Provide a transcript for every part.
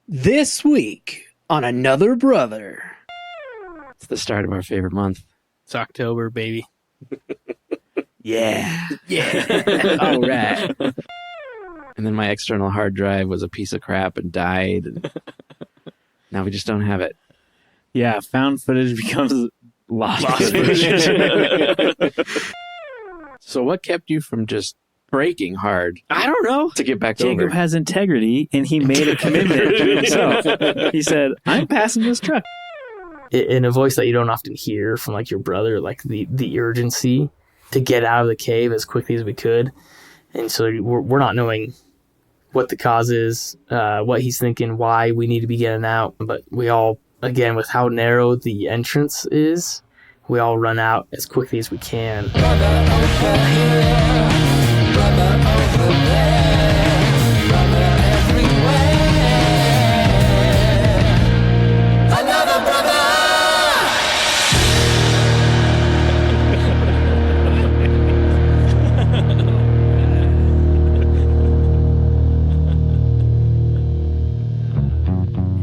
This week on Another Brother. It's the start of our favorite month. It's October, baby. Yeah. Yeah. All right. And then my external hard drive was a piece of crap and died. And now we just don't have it. Yeah, found footage becomes lost footage. So what kept you from just breaking hard I don't know. to get back Jacob over? has integrity, and he made a commitment to himself. He said, I'm passing this truck. In a voice that you don't often hear from like your brother, like the urgency to get out of the cave as quickly as we could. And so we're not knowing what the cause is, what he's thinking, why we need to be getting out. But we all, again, with how narrow the entrance is, we all run out as quickly as we can.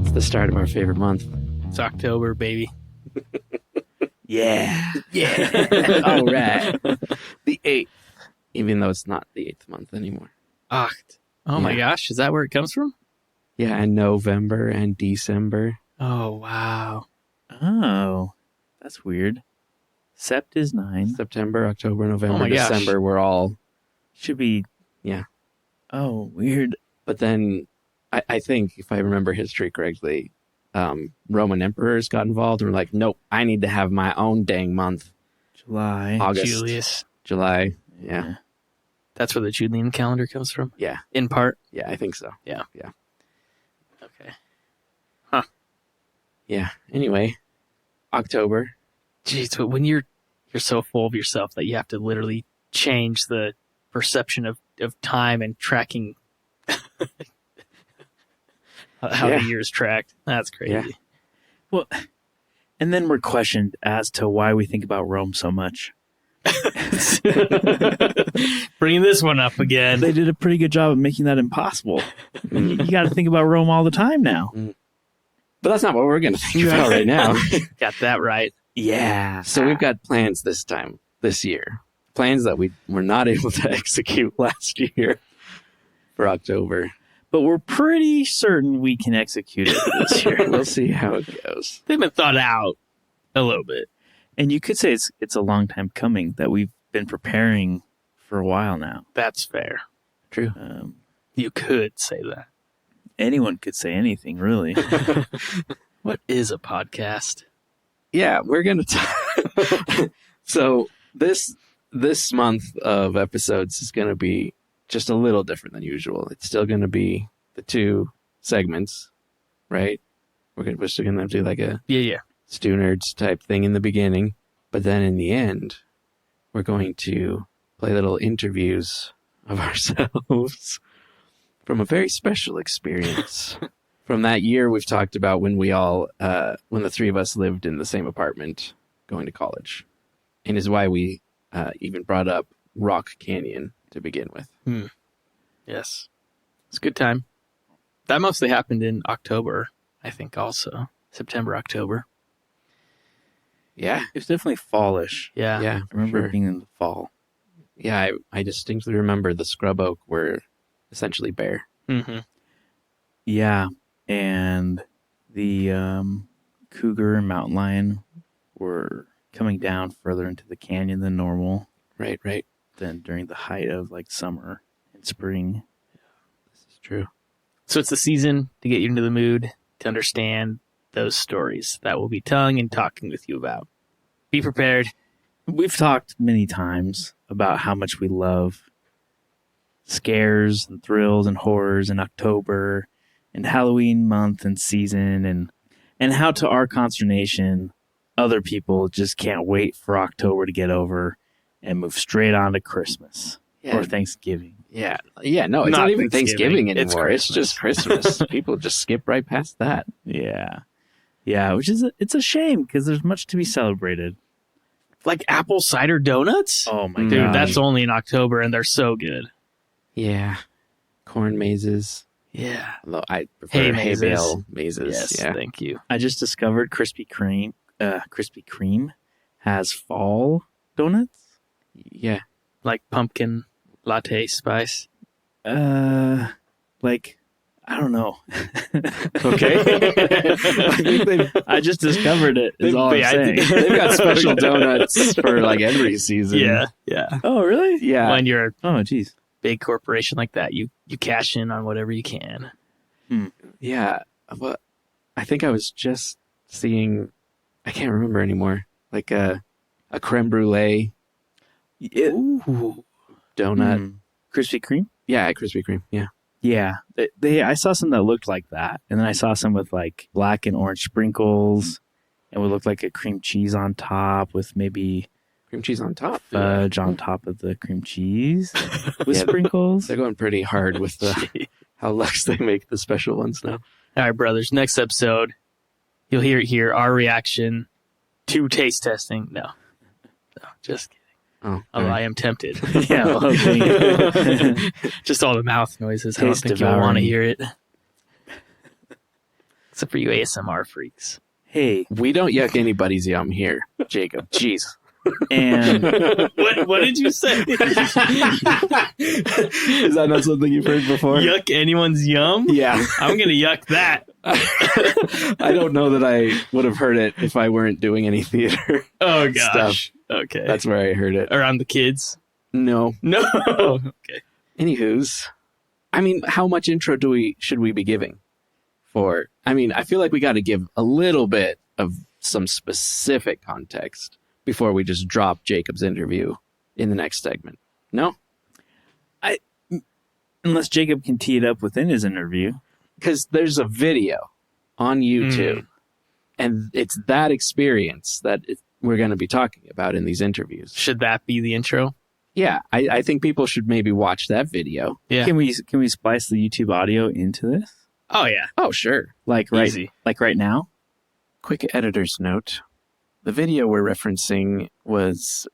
It's the start of our favorite month. It's October, baby. Yeah. Yeah. All right. The 8th. Even though it's not the 8th month anymore. Oct. Oh my gosh, is that where it comes from? Yeah, and November and December. Oh, wow. Oh, that's weird. Sept is 9. September, October, November, Oh my gosh. December, we're all... Should be... Yeah. Oh, weird. But then, I think, if I remember history correctly, Roman emperors got involved and were like, nope, I need to have my own dang month. July. August, Julius. July, yeah. That's where the Julian calendar comes from? Yeah, In part? yeah, I think so. Yeah. Yeah. Okay. Yeah, anyway, October. Jeez, but when you're so full of yourself that you have to literally change the perception of time and tracking how Yeah. the year's tracked. That's crazy. Yeah. Well, and then we're questioned as to why we think about Rome so much. Bringing this one up again. They did a pretty good job of making that impossible. You got to think about Rome all the time now. But that's not what we're going to think about right now. Got that right. Yeah. So we've got plans this year. Plans that we were not able to execute last year for October. But we're pretty certain we can execute it this year. We'll see how it goes. They've been thought out a little bit. And you could say it's a long time coming, that we've been preparing for a while now. That's fair. True. You could say that. Anyone could say anything, really. What is a podcast? Yeah, we're going to So this month of episodes is going to be just a little different than usual. It's still going to be the 2 segments, right? We're still going to do like a Yeah. Stu Nerds type thing in the beginning. But then in the end, we're going to play little interviews of ourselves from a very special experience. From that year we've talked about when when the 3 of us lived in the same apartment going to college. And is why we even brought up Rock Canyon to begin with. Yes. It's a good time. That mostly happened in October, I think, also. September, October. Yeah. It's definitely fallish. Yeah. Yeah. I remember sure. it being in the fall. Yeah, I distinctly remember the scrub oak were essentially bare. Mm-hmm. Yeah. And the cougar and mountain lion were coming down further into the canyon than normal. Right. Than during the height of like summer and spring. This is true. So it's the season to get you into the mood to understand those stories that we'll be telling and talking with you about. Be prepared. We've talked many times about how much we love scares and thrills and horrors in October and Halloween month and season and how, to our consternation, other people just can't wait for October to get over and move straight on to Christmas or Thanksgiving. Yeah. No, it's not even Thanksgiving anymore. It's just Christmas. People just skip right past that. Yeah, which is it's a shame because there's much to be celebrated. Like apple cider donuts? Oh my Dude, gosh. that's only in October and they're so good. Yeah. Corn mazes. Yeah. Although I prefer hay mazes. bale mazes. Yes. Yeah. Thank you. I just discovered Krispy Kreme has fall donuts. Yeah. Like pumpkin latte spice. Like, I don't know. Okay. I just discovered it. Is all I'm Yeah, I saying. think- They've got special donuts for like every season. Yeah. Yeah. Oh, really? Yeah. When you're a Oh, geez. big corporation like that, you cash in on whatever you can. Yeah. Well, I think I was just seeing, I can't remember anymore, like a creme brulee Ooh. donut. Krispy Kreme? Yeah, at Krispy Kreme. Yeah. Yeah. I saw some that looked like that. And then I saw some with like black and orange sprinkles. It would look like a cream cheese on top with maybe Cream cheese on top. fudge on top of the cream cheese with Yeah. sprinkles. They're going pretty hard with how luxe they make the special ones now. All right, brothers. Next episode, you'll hear it here. Our reaction to taste testing. No, just kidding. Oh, Although I am tempted. Yeah, well, Just all the mouth noises. I don't Taste think you'll want to devouring. hear it. Except for you ASMR freaks. hey, we don't yuck anybody's yum here, Jacob. Jeez. and What did you say? Is that not something you've heard before? Yuck anyone's yum? Yeah. I'm going to yuck that. I don't know that I would have heard it if I weren't doing any theater. Oh, gosh. Okay. That's where I heard it. Around the kids? No. No. Okay. Anywho's, I mean, how much intro should we be giving for? I mean, I feel like we got to give a little bit of some specific context before we just drop Jacob's interview in the next segment. No? unless Jacob can tee it up within his interview. Because there's a video on YouTube, and it's that experience that we're going to be talking about in these interviews. Should that be the intro? Yeah, I think people should maybe watch that video. Yeah. Can we splice the YouTube audio into this? Oh, yeah. Oh, sure. Like Easy. right now? Quick editor's note. The video we're referencing was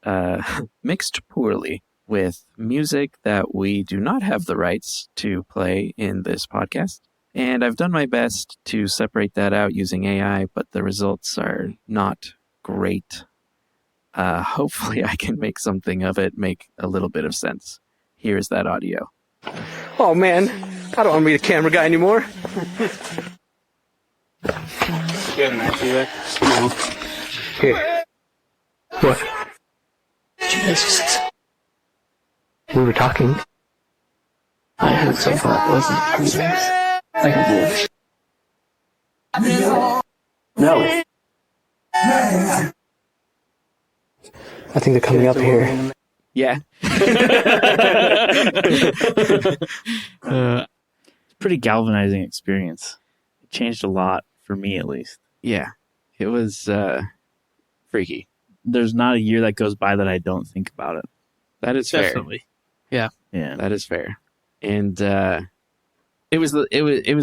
mixed poorly with music that we do not have the rights to play in this podcast. And I've done my best to separate that out using AI, but the results are not great. Hopefully I can make something of it make a little bit of sense. Here's that audio. Oh man, I don't want to be the camera guy anymore. No. Here. What? Jesus. We were talking. I heard something that wasn't like a wolf. No. I think they're coming up here. Yeah. Pretty galvanizing experience. It changed a lot for me, at least. Yeah. It was freaky. There's not a year that goes by that I don't think about it. That is fair. Definitely. Yeah. That is fair. And it was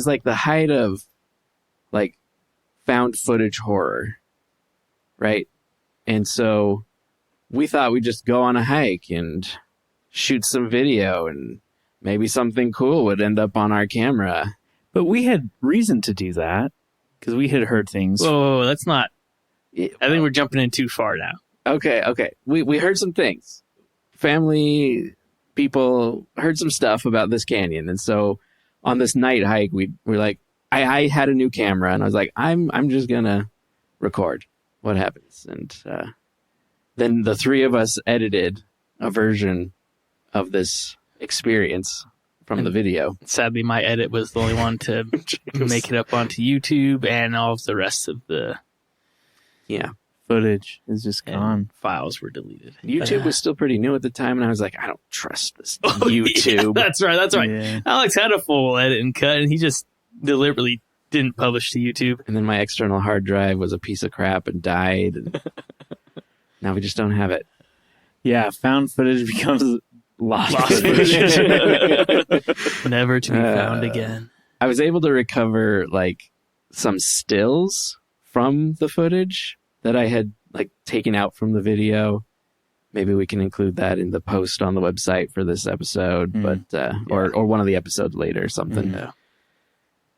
like the height of like found footage horror, right? And so we thought we'd just go on a hike and shoot some video, and maybe something cool would end up on our camera. But we had reason to do that because we had heard things. Whoa, that's not. I think we're jumping in too far now. Okay. We heard some things. Family people heard some stuff about this canyon, and so on this night hike, we're like, I had a new camera, and I was like, I'm just gonna record what happens, and then the three of us edited a version of this experience from the video. Sadly, my edit was the only one to make it up onto YouTube, and all of the rest of the Yeah, Footage is just gone. files were deleted. YouTube was still pretty new at the time, and I was like, I don't trust this Oh, YouTube. Yeah, that's right. Yeah. Alex had a full edit and cut, and he just deliberately didn't publish to YouTube. And then my external hard drive was a piece of crap and died. And now we just don't have it. Yeah, found footage becomes lost Footage. footage. Never to be found again. I was able to recover like some stills from the footage that I had like taken out from the video. Maybe we can include that in the post on the website for this episode, but or one of the episodes later or something. Yeah.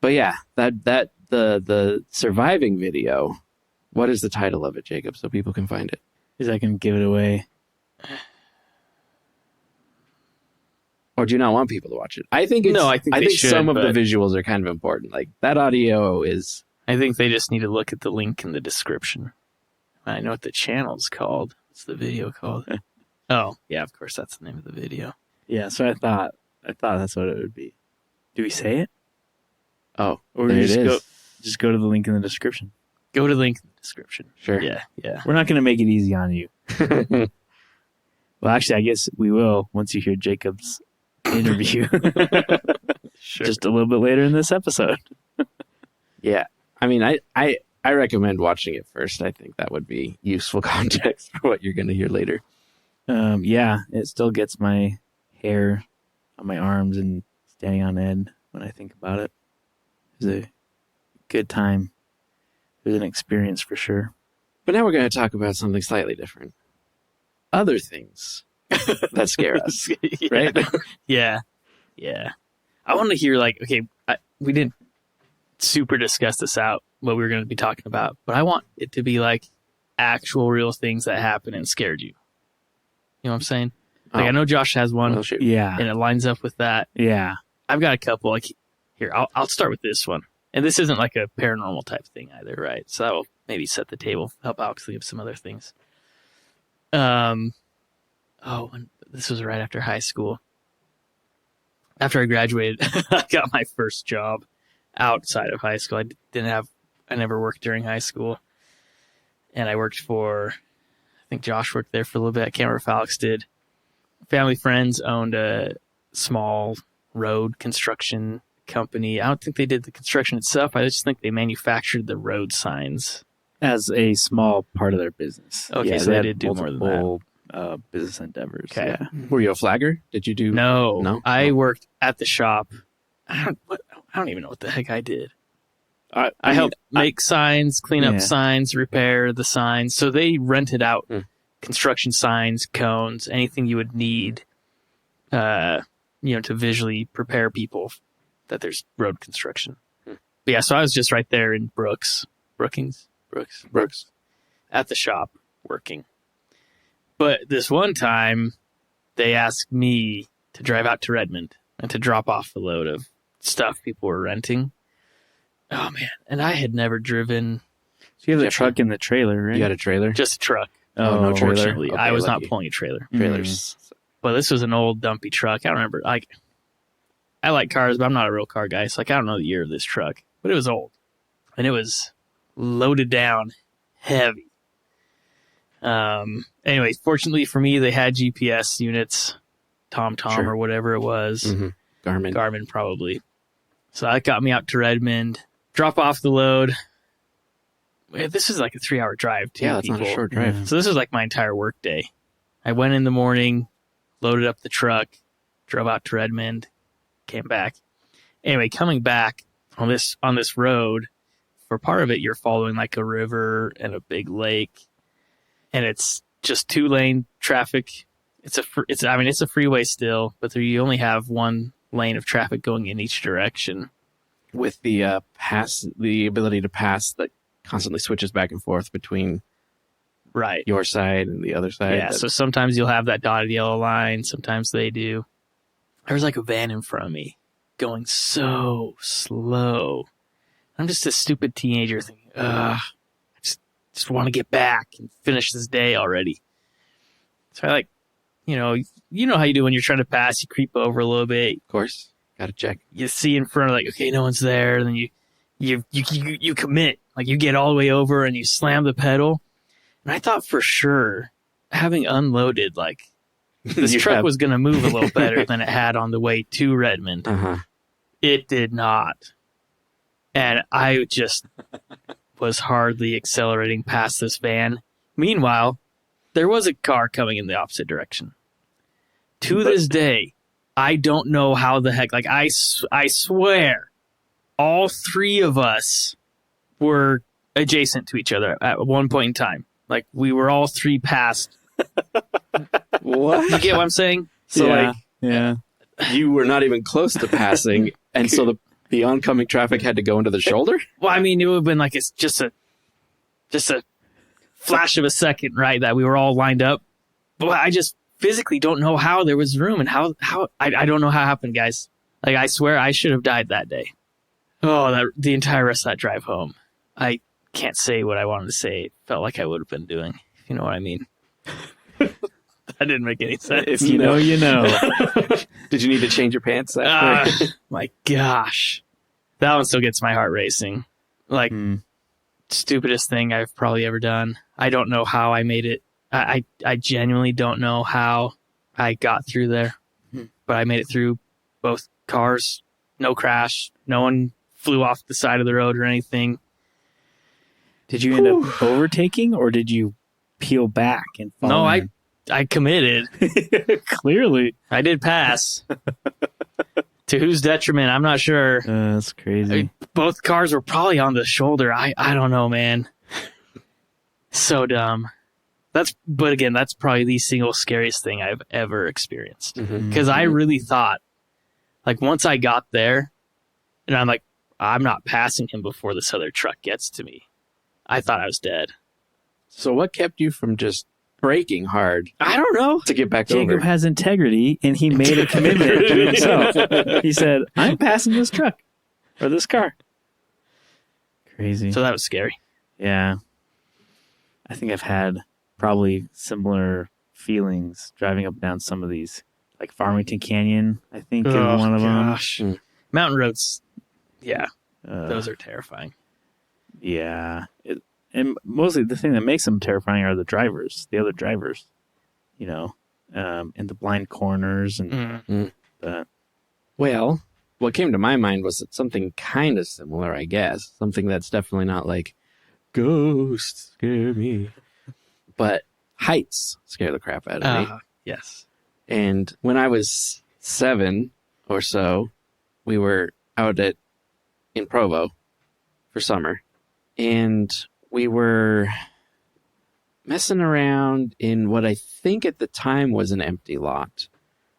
But yeah, the surviving video. What is the title of it, Jacob, so people can find it? Because I can give it away. Or do you not want people to watch it? I think I think they should, some of the but- visuals are kind of important. Like that audio is. I think they just need to look at the link in the description. I know what the channel's called. What's the video called? Oh, yeah, of course, that's the name of the video. Yeah, so I thought that's what it would be. Do we say it? Oh, Or there it just is. just go to the link in the description. Go to the link in the description. Sure. Yeah. We're not going to make it easy on you. Well, actually, I guess we will once you hear Jacob's interview. Sure. Just a little bit later in this episode. Yeah. I mean, I recommend watching it first. I think that would be useful context for what you're going to hear later. Yeah, it still gets my hair on my arms and standing on end when I think about it. It was a good time. It was an experience for sure. But now we're going to talk about something slightly different. Other things that scare us, Yeah. right? Yeah. I want to hear, like, okay, we didn't super discuss this out, what we were going to be talking about, but I want it to be like actual real things that happened and scared you. You know what I'm saying? Like, Oh. I know Josh has one, Well, shoot. Yeah. and it lines up with that. Yeah. I've got a couple. Like, here, I'll start with this one. And this isn't like a paranormal type thing either, right? So that will maybe set the table, help Alex think of some other things. And this was right after high school. After I graduated, I got my first job outside of high school. I never worked during high school. And I worked for, I think Josh worked there for a little bit. I can't remember if Alex did. Family friends owned a small road construction company. I don't think they did the construction itself. I just think they manufactured the road signs. As a small part of their business. Okay, Yeah, so they had did do more than that. multiple, business endeavors. Okay. Yeah. Were you a flagger? Did you do? No, No? I Oh. worked at the shop. I don't even know what the heck I did. I mean, helped make signs, clean Yeah. up signs, repair the signs. So they rented out construction signs, cones, anything you would need, to visually prepare people that there's road construction. But yeah, so I was just right there in Brooks, at the shop working. But this one time, they asked me to drive out to Redmond and to drop off a load of stuff people were renting. Oh man! And I had never driven So you have the Yeah. truck and the trailer, right? You got a trailer? just a truck. Oh, no trailer? Fortunately, Okay, I was lucky. not pulling a trailer. Trailers. But this was an old dumpy truck. I don't remember. Like, I like cars, but I'm not a real car guy. So like, I don't know the year of this truck, but it was old, and it was loaded down, heavy. Anyway, fortunately for me, they had GPS units, TomTom Sure. or whatever it was, Mm-hmm. Garmin. Garmin probably. So that got me out to Redmond, drop off the load. Wait, this was like a 3-hour drive too. Yeah, that's not a people. short drive. Yeah. So this was like my entire work day. I went in the morning, loaded up the truck, drove out to Redmond, came back. Anyway, coming back on this road, for part of it, you're following like a river and a big lake, and it's just 2-lane traffic. It's a freeway still, but you only have one lane of traffic going in each direction. With the ability to pass that constantly switches back and forth between Right. your side and the other side. Yeah, so sometimes you'll have that dotted yellow line. Sometimes they do. There was like a van in front of me going so slow. I'm just a stupid teenager thinking, I just want to get back and finish this day already. So I like, you know how you do when you're trying to pass, you creep over a little bit, Of course. Got to check. you see in front of like, okay, no one's there. And then you commit, like you get all the way over and you slam the pedal. And I thought for sure, having unloaded, like this You truck have- was going to move a little better than it had on the way to Redmond. Uh-huh. It did not. And I just was hardly accelerating past this van. Meanwhile, there was a car coming in the opposite direction. To this day, I don't know how the heck, like I swear, all three of us were adjacent to each other at one point in time. Like we were all three past. What? You get what I'm saying? So yeah. like Yeah. you were not even close to passing, and so The oncoming traffic had to go into the shoulder? Well, I mean, it would have been like it's just a flash of a second, right? That we were all lined up. But I just physically don't know how there was room and how I don't know how it happened, guys. Like, I swear I should have died that day. Oh, the entire rest of that drive home. I can't say what I wanted to say. It felt like I would have been doing, if you know what I mean. That didn't make any sense. If you know, you know. Did you need to change your pants after? My gosh. That one still gets my heart racing. Like, stupidest thing I've probably ever done. I don't know how I made it. I genuinely don't know how I got through there. But I made it through both cars. No crash. No one flew off the side of the road or anything. Did you end up overtaking, or did you peel back and fall No, in? I committed. Clearly. I did pass. To whose detriment, I'm not sure. That's crazy. Both cars were probably on the shoulder. I don't know, man. So dumb. But again, that's probably the single scariest thing I've ever experienced. Because I really thought, like, once I got there, and I'm like, I'm not passing him before this other truck gets to me. I thought I was dead. So what kept you from just braking hard I don't know. to get back Jacob over? has integrity, and he made a commitment to himself. He said, I'm passing this truck or this car. Crazy. So that was scary. Yeah. I think I've had probably similar feelings driving up and down some of these. Like Farmington Canyon, I think, is one of Gosh. them. Mountain roads. Yeah, them. those are terrifying. Yeah. And mostly the thing that makes them terrifying are the other drivers, you know, in the blind corners and that. Well, what came to my mind was that something kind of similar, I guess. Something that's definitely not like, ghosts scare me. But heights scare the crap out of me. Yes. And when I was 7 or so, we were out in Provo for summer. And we were messing around in what I think at the time was an empty lot.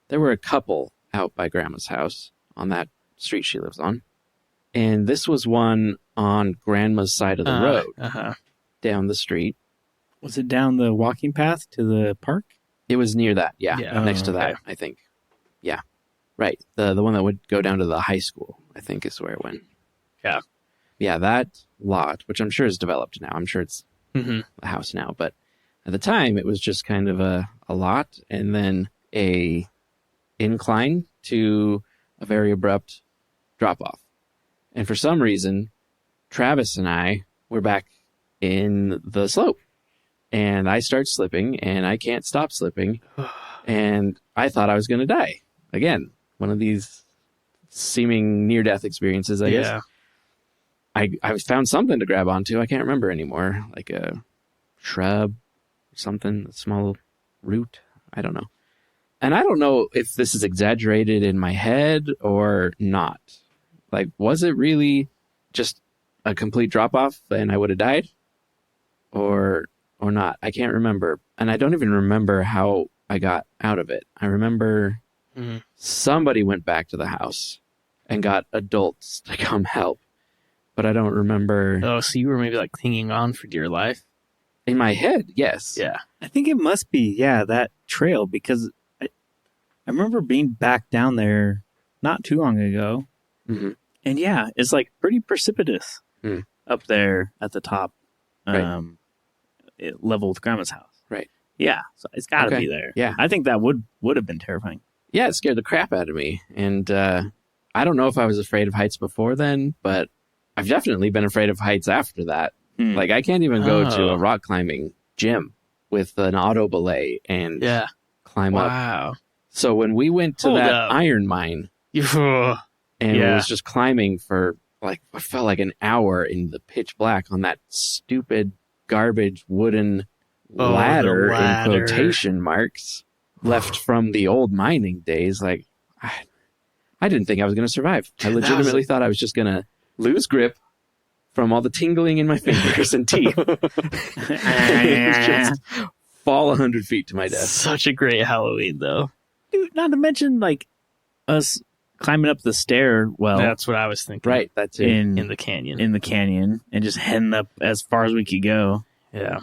There were a couple out by Grandma's house on that street she lives on. And this was one on Grandma's side of the road down the street. Was it down the walking path to the park? It was near that, yeah. Next to that, okay. I think. Yeah. Right. The one that would go down to the high school, I think is where it went. Yeah. Yeah, that lot, which I'm sure is developed now. I'm sure it's a house now. But at the time, it was just kind of a lot and then a incline to a very abrupt drop-off. And for some reason, Travis and I were back in the slope. And I start slipping, and I can't stop slipping. And I thought I was going to die. Again, one of these seeming near-death experiences, I guess. I found something to grab onto. I can't remember anymore. Like a shrub or something, a small root. I don't know. And I don't know if this is exaggerated in my head or not. Like, was it really just a complete drop-off and I would have died? Or not? I can't remember. And I don't even remember how I got out of it. I remember somebody went back to the house and got adults to come help. But I don't remember. Oh, so you were maybe like hanging on for dear life? In my head, yes. Yeah. I think it must be, that trail, because I remember being back down there not too long ago. Mm-hmm. And it's like pretty precipitous up there at the top, level with Grandma's house. Right. Yeah, so it's got to be there. Yeah. I think that would have been terrifying. Yeah, it scared the crap out of me. And I don't know if I was afraid of heights before then, but I've definitely been afraid of heights after that. Like, I can't even go to a rock climbing gym with an auto belay and climb up. Wow. So when we went to that iron mine and it was just climbing for like what felt like an hour in the pitch black on that stupid garbage wooden ladder in quotation marks left from the old mining days, like I didn't think I was going to survive. I legitimately thought I was just going to lose grip from all the tingling in my fingers and teeth. Just fall 100 feet to my death. Such a great Halloween, though. Dude, not to mention, like, us climbing up the stairwell That's what I was thinking. Right, that's it. In the canyon. in the canyon and just heading up as far as we could go. Yeah.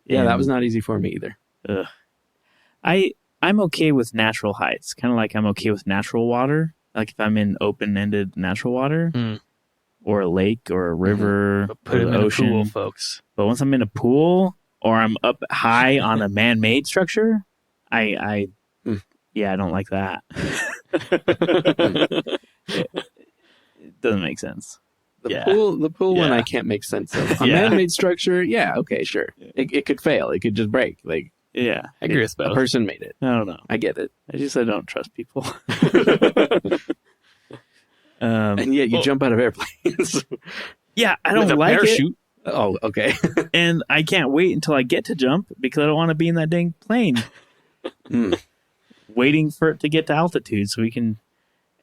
Yeah, that And, was not easy for me either. ugh. I'm okay with natural heights, kind of like I'm okay with natural water. Like if I'm in open-ended natural water, Mm. or a lake, or a river, But put or him the in ocean. a pool, folks. But once I'm in a pool or I'm up high on a man-made structure, I don't like that. It doesn't make sense. The pool one Yeah. I can't make sense of. A Yeah. man-made structure, yeah, okay, sure. It could fail. It could just break. Like Yeah, I agree with a both. person made it. I don't know. I get it. I don't trust people. And yet you well- jump out of airplanes. Yeah, I With don't a like it, parachute. Oh, okay. and I can't wait until I get to jump because I don't want to be in that dang plane, waiting for it to get to altitude so we can.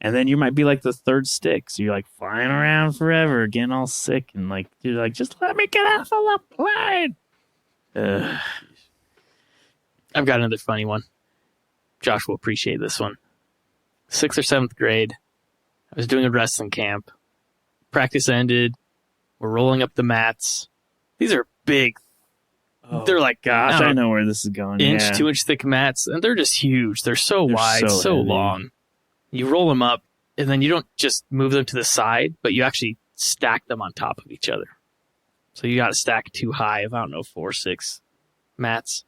And then you might be like the third stick, so you're like flying around forever, getting all sick, and like you're like, just let me get off of the plane. I've got another funny one. Josh will appreciate this one. 6th or 7th grade, I was doing a wrestling camp. Practice ended. We're rolling up the mats. These are big. They're like, Gosh, I I don't know where this is going. inch, yeah. 2 inch thick mats, and they're just huge. They're so They're wide, so so heavy. long. You roll them up, and then you don't just move them to the side, but you actually stack them on top of each other. So you got to stack 2 high of, 4, 6 mats.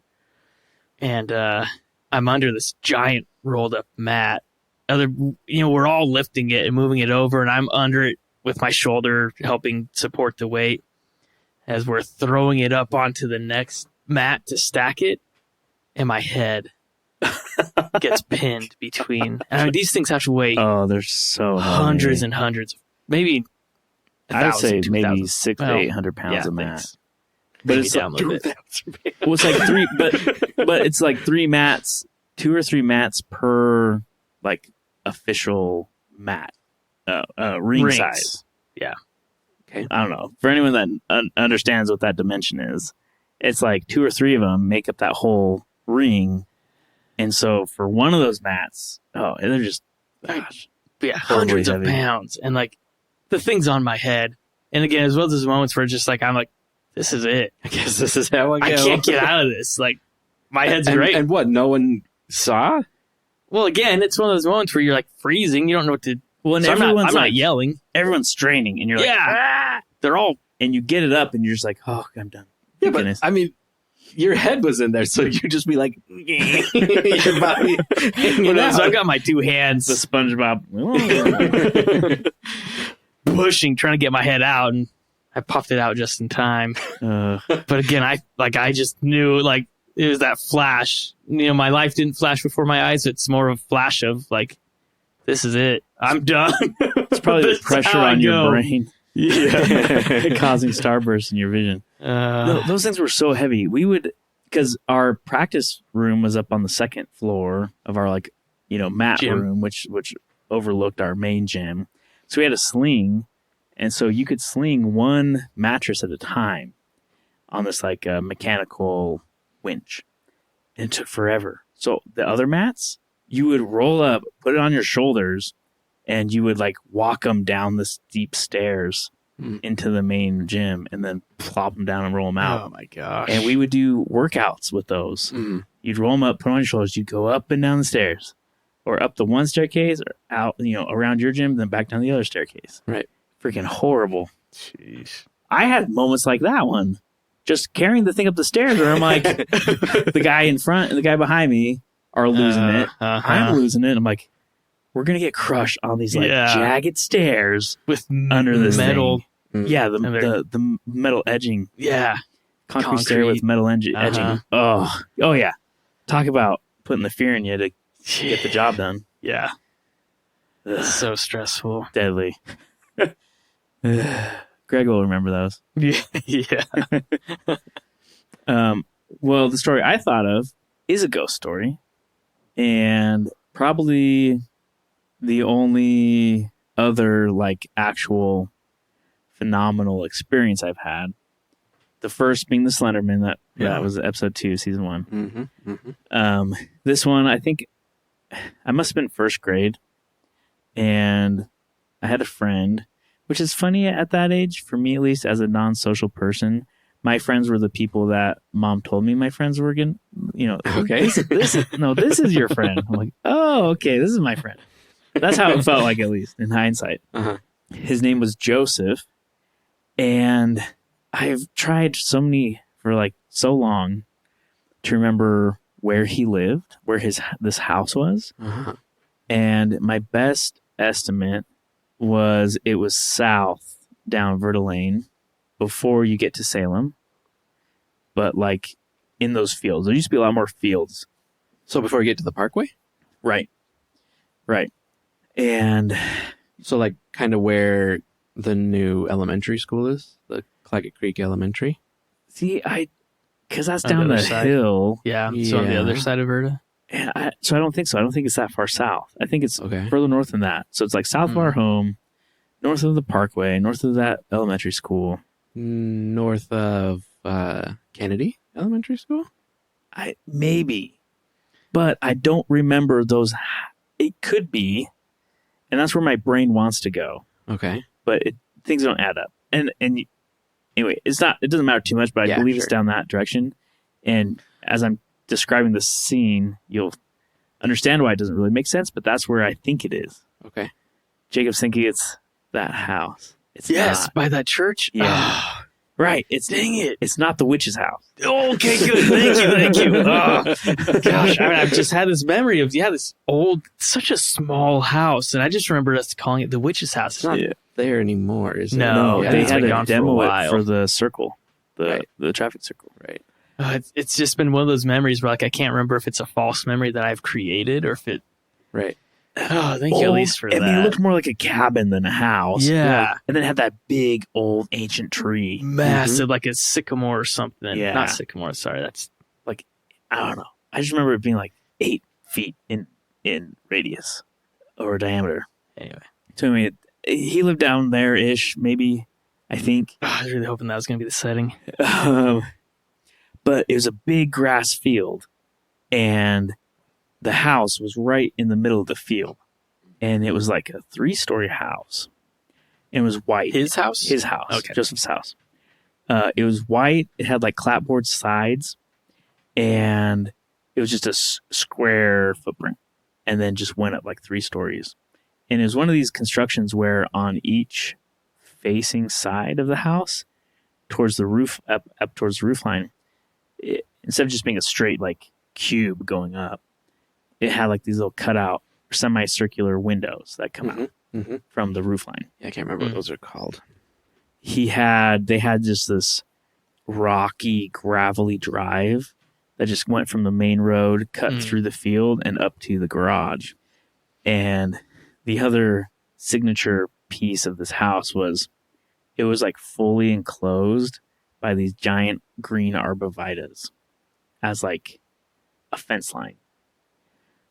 And I'm under this giant rolled up mat. We're all lifting it and moving it over, and I'm under it with my shoulder helping support the weight as we're throwing it up onto the next mat to stack it, and my head gets pinned between. And I mean, these things have to weigh Oh, they're so hundreds heavy. and hundreds, maybe I would say 1,000, maybe 2,000. 600 to Well, 800 pounds a mat. thanks. But Maybe it's down a little bit. Well, it's like three, but it's like 3 mats, 2 or 3 mats per like official mat, ring Rings. size. Yeah. Okay, I don't know. For anyone that understands what that dimension is, it's like 2 or 3 of them make up that whole ring, and so for one of those mats, they're just gosh, Yeah, Horribly hundreds of heavy. pounds, and like the thing's on my head. And again, as well as those moments where just like I'm like, this is it. I guess this is how I go. I can't get out of this. Like my head's and, great. And what? No one saw? Well, again, it's one of those moments where you're like freezing. You don't know what to. well, and So I'm not everyone's like yelling. everyone's straining, and you're like, Yeah, they're all. and you get it up, and you're just like, oh, I'm done. Yeah, but Goodness. I mean, your head was in there, so you just be like, your body hanging out. So I've got my 2 hands The SpongeBob. pushing, trying to get my head out, and I popped it out just in time. But again, I just knew like it was that flash. My life didn't flash before my eyes. It's more of a flash of like, this is it. I'm done. It's probably This the is pressure how I on your go. brain Yeah. causing starbursts in your vision. Those things were so heavy. We would, because our practice room was up on the 2nd floor of our mat Gym. room, which overlooked our main gym. So we had a sling, and so you could sling one mattress at a time on this mechanical winch. And it took forever. So the other mats, you would roll up, put it on your shoulders, and you would walk them down the steep stairs into the main gym, and then plop them down and roll them out. Oh my gosh. And we would do workouts with those. You'd roll them up, put 'em on your shoulders. You'd go up and down the stairs, or up the one staircase, or out, around your gym, then back down the other staircase. Right. Freaking horrible. Jeez. I had moments like that one, just carrying the thing up the stairs, where I'm like, the guy in front and the guy behind me are losing it. I'm losing it. I'm like, we're gonna get crushed on these Yeah. jagged stairs With under this metal. thing. Yeah, And the metal edging. Yeah. Concrete stair with metal edging. Oh yeah. Talk about putting the fear in you to get the job done. Yeah. Ugh, So stressful. deadly. Greg will remember those. Yeah. Well, the story I thought of is a ghost story, and probably the only other actual phenomenal experience I've had. The first being the Slenderman. That was episode 2, season 1. This one, I think I must have been first grade, And I had a friend, which is funny at that age, for me at least, as a non-social person. My friends were the people that mom told me my friends were going to, Okay. this is your friend. I'm like, oh, okay, this is my friend. That's how it felt like, at least in hindsight. Uh-huh. His name was Joseph. And I've tried for like so long to remember where he lived, where this house was. Uh-huh. And my best estimate was it was south down Verta Lane before you get to Salem. But like in those fields, there used to be a lot more fields. So before you get to the Parkway? Right. And So like kind of where the new elementary school is, the Claggett Creek Elementary. see, because that's On the down the other side. hill. Yeah. So on the Yeah. other side of Verta. And so I don't think so. I don't think it's that far south. I think it's Okay. further north than that. So it's like south of our home, north of the Parkway, north of that elementary school. North of Kennedy Elementary School? Maybe, but I don't remember those. It could be, and that's where my brain wants to go. Okay. But things don't add up. And anyway, it's not. It doesn't matter too much. But I Yeah, believe sure. it's down that direction. And as I'm describing the scene, you'll understand why it doesn't really make sense. But that's where I think it is. Okay. Jacob's thinking it's that house. It's Yes, not. by that church. Yeah. Ah, Right. Dang it. It's not the witch's house. okay, good. Thank you. Oh, gosh, I mean, I've just had this memory of this old, such a small house, and I just remember us calling it the witch's house. It's not there anymore, is it? No, they it's had been to gone for a demo it while. for the circle, Right. the traffic circle. Right. It's just been one of those memories where like I can't remember if it's a false memory that I've created or if it. Right. Oh, thank you at least for that. I mean, it looked more like a cabin than a house. Yeah. And then it had that big old ancient tree. Massive, like a sycamore or something. Yeah. Not sycamore. Sorry, that's I don't know. I just remember it being like 8 feet in radius or diameter. anyway. So anyway, he lived down there-ish, maybe, I think. Oh, I was really hoping that was going to be the setting. But it was a big grass field, and the house was right in the middle of the field, and it was like a 3-story house. It was white. His house. His house. Okay. Joseph's house. It was white. It had like clapboard sides, and it was just a square footprint, and then just went up like 3 stories. And it was one of these constructions where on each facing side of the house, towards the roof, up towards the roof line, instead of just being a straight like cube going up, it had like these little cutout semicircular windows that come out Mm-hmm. from the roof line. Yeah, I can't remember what those are called. They had just this rocky, gravelly drive that just went from the main road, cut through the field, and up to the garage. And the other signature piece of this house was it was like fully enclosed by these giant green arborvitaes as like a fence line.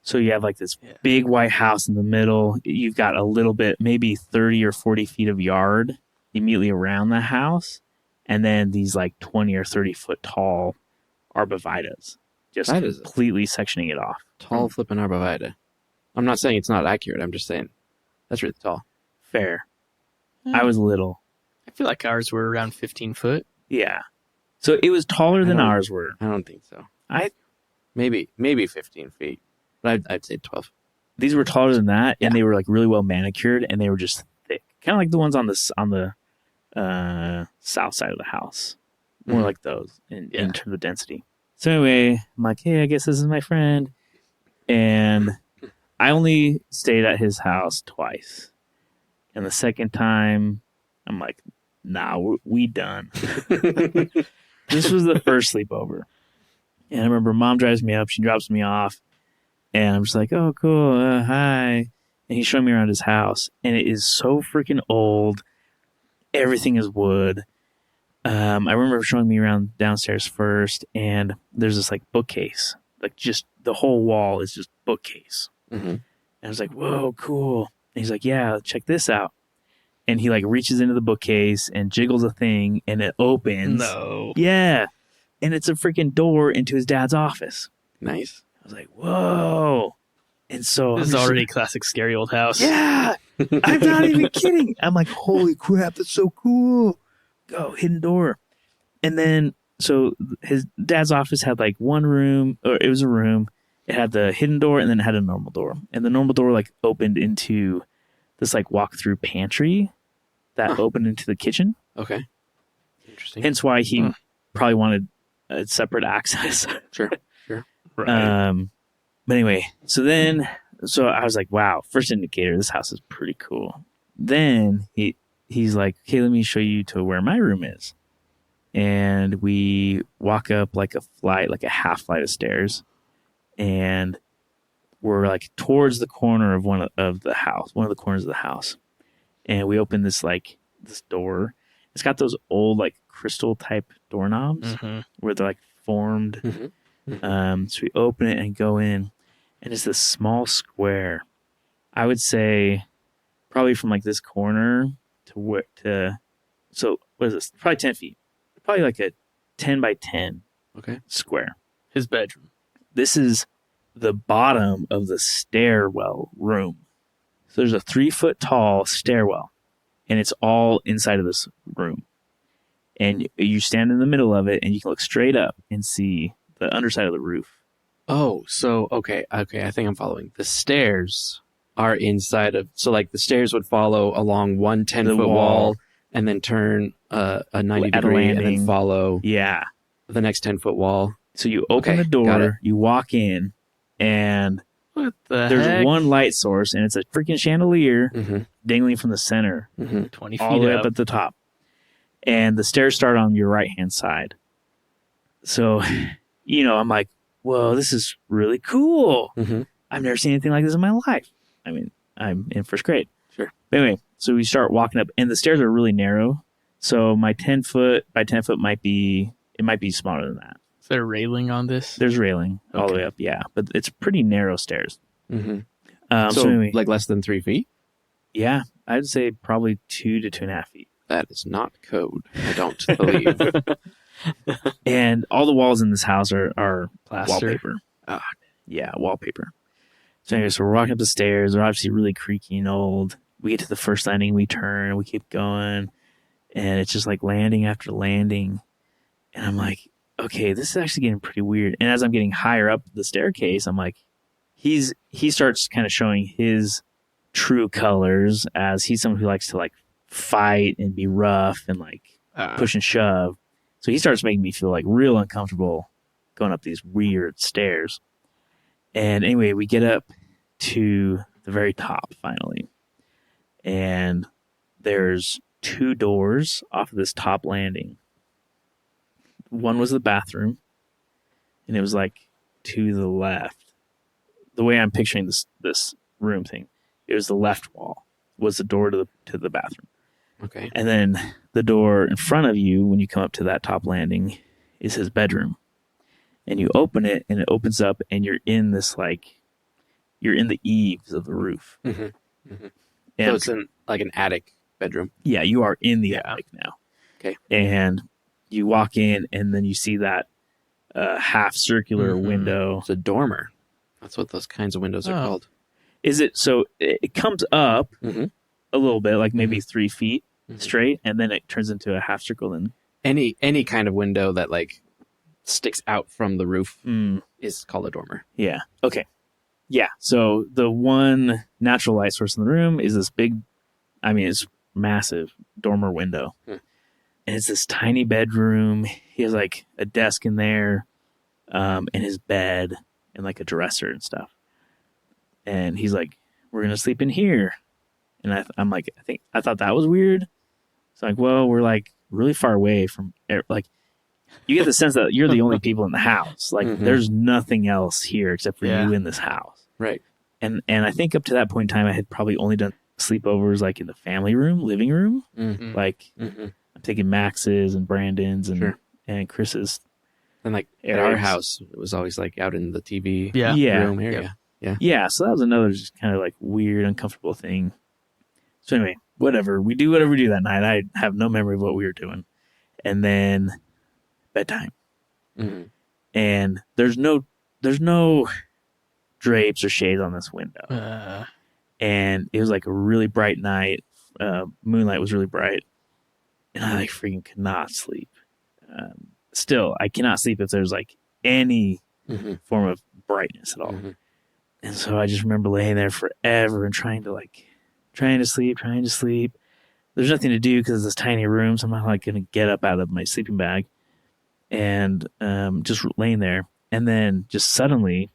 So you have like this big white house in the middle. You've got a little bit, maybe 30 or 40 feet of yard immediately around the house. And then these like 20 or 30 foot tall arborvitaes just That is completely sectioning it off. Tall flipping arborvitae. I'm not saying it's not accurate. I'm just saying that's really tall. Fair. I was little. I feel like ours were around 15 foot. Yeah. So it was taller than don't- ours were. I don't think so. I Maybe 15 feet. But I'd say 12. These were taller than that, and Yeah. they were like really well manicured, and they were just thick, kind of like the ones on the south side of the house, more Mhm. like those in Yeah. terms of density. So anyway, I'm like, hey, I guess this is my friend, and I only stayed at his house twice, and the second time, I'm like, nah, we done. This was the first sleepover, and I remember mom drives me up, she drops me off. And I'm just like, oh, cool. Hi. And he's showing me around his house. And it is so freaking old. Everything is wood. I remember showing me around downstairs first. And there's this like bookcase. Like just the whole wall is just bookcase. Mm-hmm. And I was like, whoa, cool. And he's like, yeah, check this out. And he like reaches into the bookcase and jiggles a thing. And it opens. No. Yeah. And it's a freaking door into his dad's office. Nice. I was like, whoa. And so This is already a classic scary old house. yeah, I'm not even kidding. I'm like, holy crap, that's so cool. Go, hidden door. And then, so his dad's office had like one room, or it was a room. It had the hidden door and then it had a normal door. And the normal door like opened into this like walk-through pantry that opened into the kitchen. Okay. Interesting. Hence why he probably wanted a separate access. Sure. Right. But anyway, so I was like, wow, first indicator, this house is pretty cool. Then he's like, okay, let me show you to where my room is. And we walk up like a half flight of stairs. And we're like towards the corner of one of the corners of the house. And we open this door. It's got those old like crystal type doorknobs where they're like formed. So we open it and go in, and it's this small square. I would say probably from like this corner so what is this? Probably 10 feet. Probably like a 10 by 10 square. His bedroom. This is the bottom of the stairwell room. So there's a 3-foot tall stairwell, and it's all inside of this room. And you stand in the middle of it, and you can look straight up and see the underside of the roof. Oh, so, okay, I think I'm following. The stairs are inside of, so like the stairs would follow along one 10-foot wall and then turn a 90 degree and then follow the next 10-foot wall. So you open the door, you walk in, and What the there's heck? one light source, and it's a freaking chandelier dangling from the center 20 feet all the way up. up at the top. And the stairs start on your right-hand side. So, I'm like, whoa, this is really cool. I've never seen anything like this in my life. I mean, I'm in first grade. Sure. But anyway, so we start walking up, and the stairs are really narrow. So my 10-foot by 10-foot might be smaller than that. Is there a railing on this? There's railing all the way up, yeah. But it's pretty narrow stairs. So anyway, like less than 3 feet? yeah, I'd say probably 2 to 2.5 feet. That is not code. I don't believe. And all the walls in this house are Plaster. wallpaper. Ah. Yeah, wallpaper. So anyway, so we're walking up the stairs. They're obviously really creaky and old. We get to the first landing, we turn, we keep going, and it's just like landing after landing. And I'm like, okay, this is actually getting pretty weird. And as I'm getting higher up the staircase, I'm like, he starts kind of showing his true colors, as he's someone who likes to like fight and be rough and like push and shove. So he starts making me feel like real uncomfortable going up these weird stairs. And anyway, we get up to the very top finally. And there's 2 doors off of this top landing. One was the bathroom, and it was like to the left. The way I'm picturing this room thing, it was the left wall was the door to the bathroom. Okay. And then the door in front of you, when you come up to that top landing, is his bedroom. And you open it, and it opens up, and you're in this you're in the eaves of the roof. So And it's like an attic bedroom. yeah, you are in the attic now. Okay. And you walk in, and then you see that half circular window. It's a dormer. That's what those kinds of windows are called. Is it so? It comes up a little bit, like maybe 3 feet straight, and then it turns into a half circle. And Any kind of window that like sticks out from the roof is called a dormer. yeah, okay, yeah. So the one natural light source in the room is this big, it's massive dormer window, and it's this tiny bedroom. He has like a desk in there, and his bed, and like a dresser and stuff. And he's like, "We're gonna sleep in here." And I'm like, I thought that was weird. It's like, well, we're like really far away from, like, you get the sense that you're the only people in the house. Like, there's nothing else here except for you in this house. Right. And I think up to that point in time, I had probably only done sleepovers like in the family room, living room. Like, I'm taking Max's and Brandon's and Chris's. And like at our house, it was always like out in the TV room area. Yeah. So that was another just kind of like weird, uncomfortable thing. So anyway, whatever we do that night. I have no memory of what we were doing. And then bedtime. And there's no drapes or shades on this window. And it was like a really bright night. Moonlight was really bright. And I like freaking could not sleep. Still, I cannot sleep if there's like any form of brightness at all. And so I just remember laying there forever and trying to sleep. There's nothing to do because it's this tiny room, so I'm not like going to get up out of my sleeping bag. And just laying there. And then just suddenly,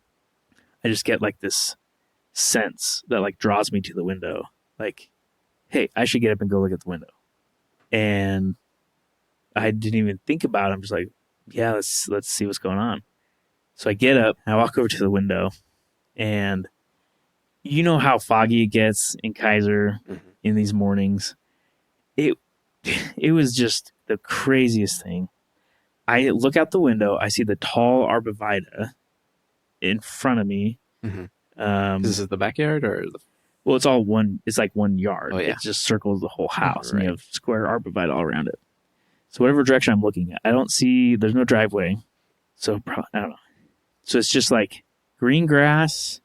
I just get like this sense that like draws me to the window. Like, hey, I should get up and go look at the window. And I didn't even think about it. I'm just like, yeah, let's see what's going on. So I get up, I walk over to the window, and you know how foggy it gets in Kaiser in these mornings. It was just the craziest thing. I look out the window, I see the tall arborvitae in front of me. This is the backyard or the... Well, it's all one. It's like one yard. Oh, yeah. It just circles the whole house, Right. and you have square arborvitae all around it. So whatever direction I'm looking at, I don't see. There's no driveway, so I don't know. So it's just like green grass,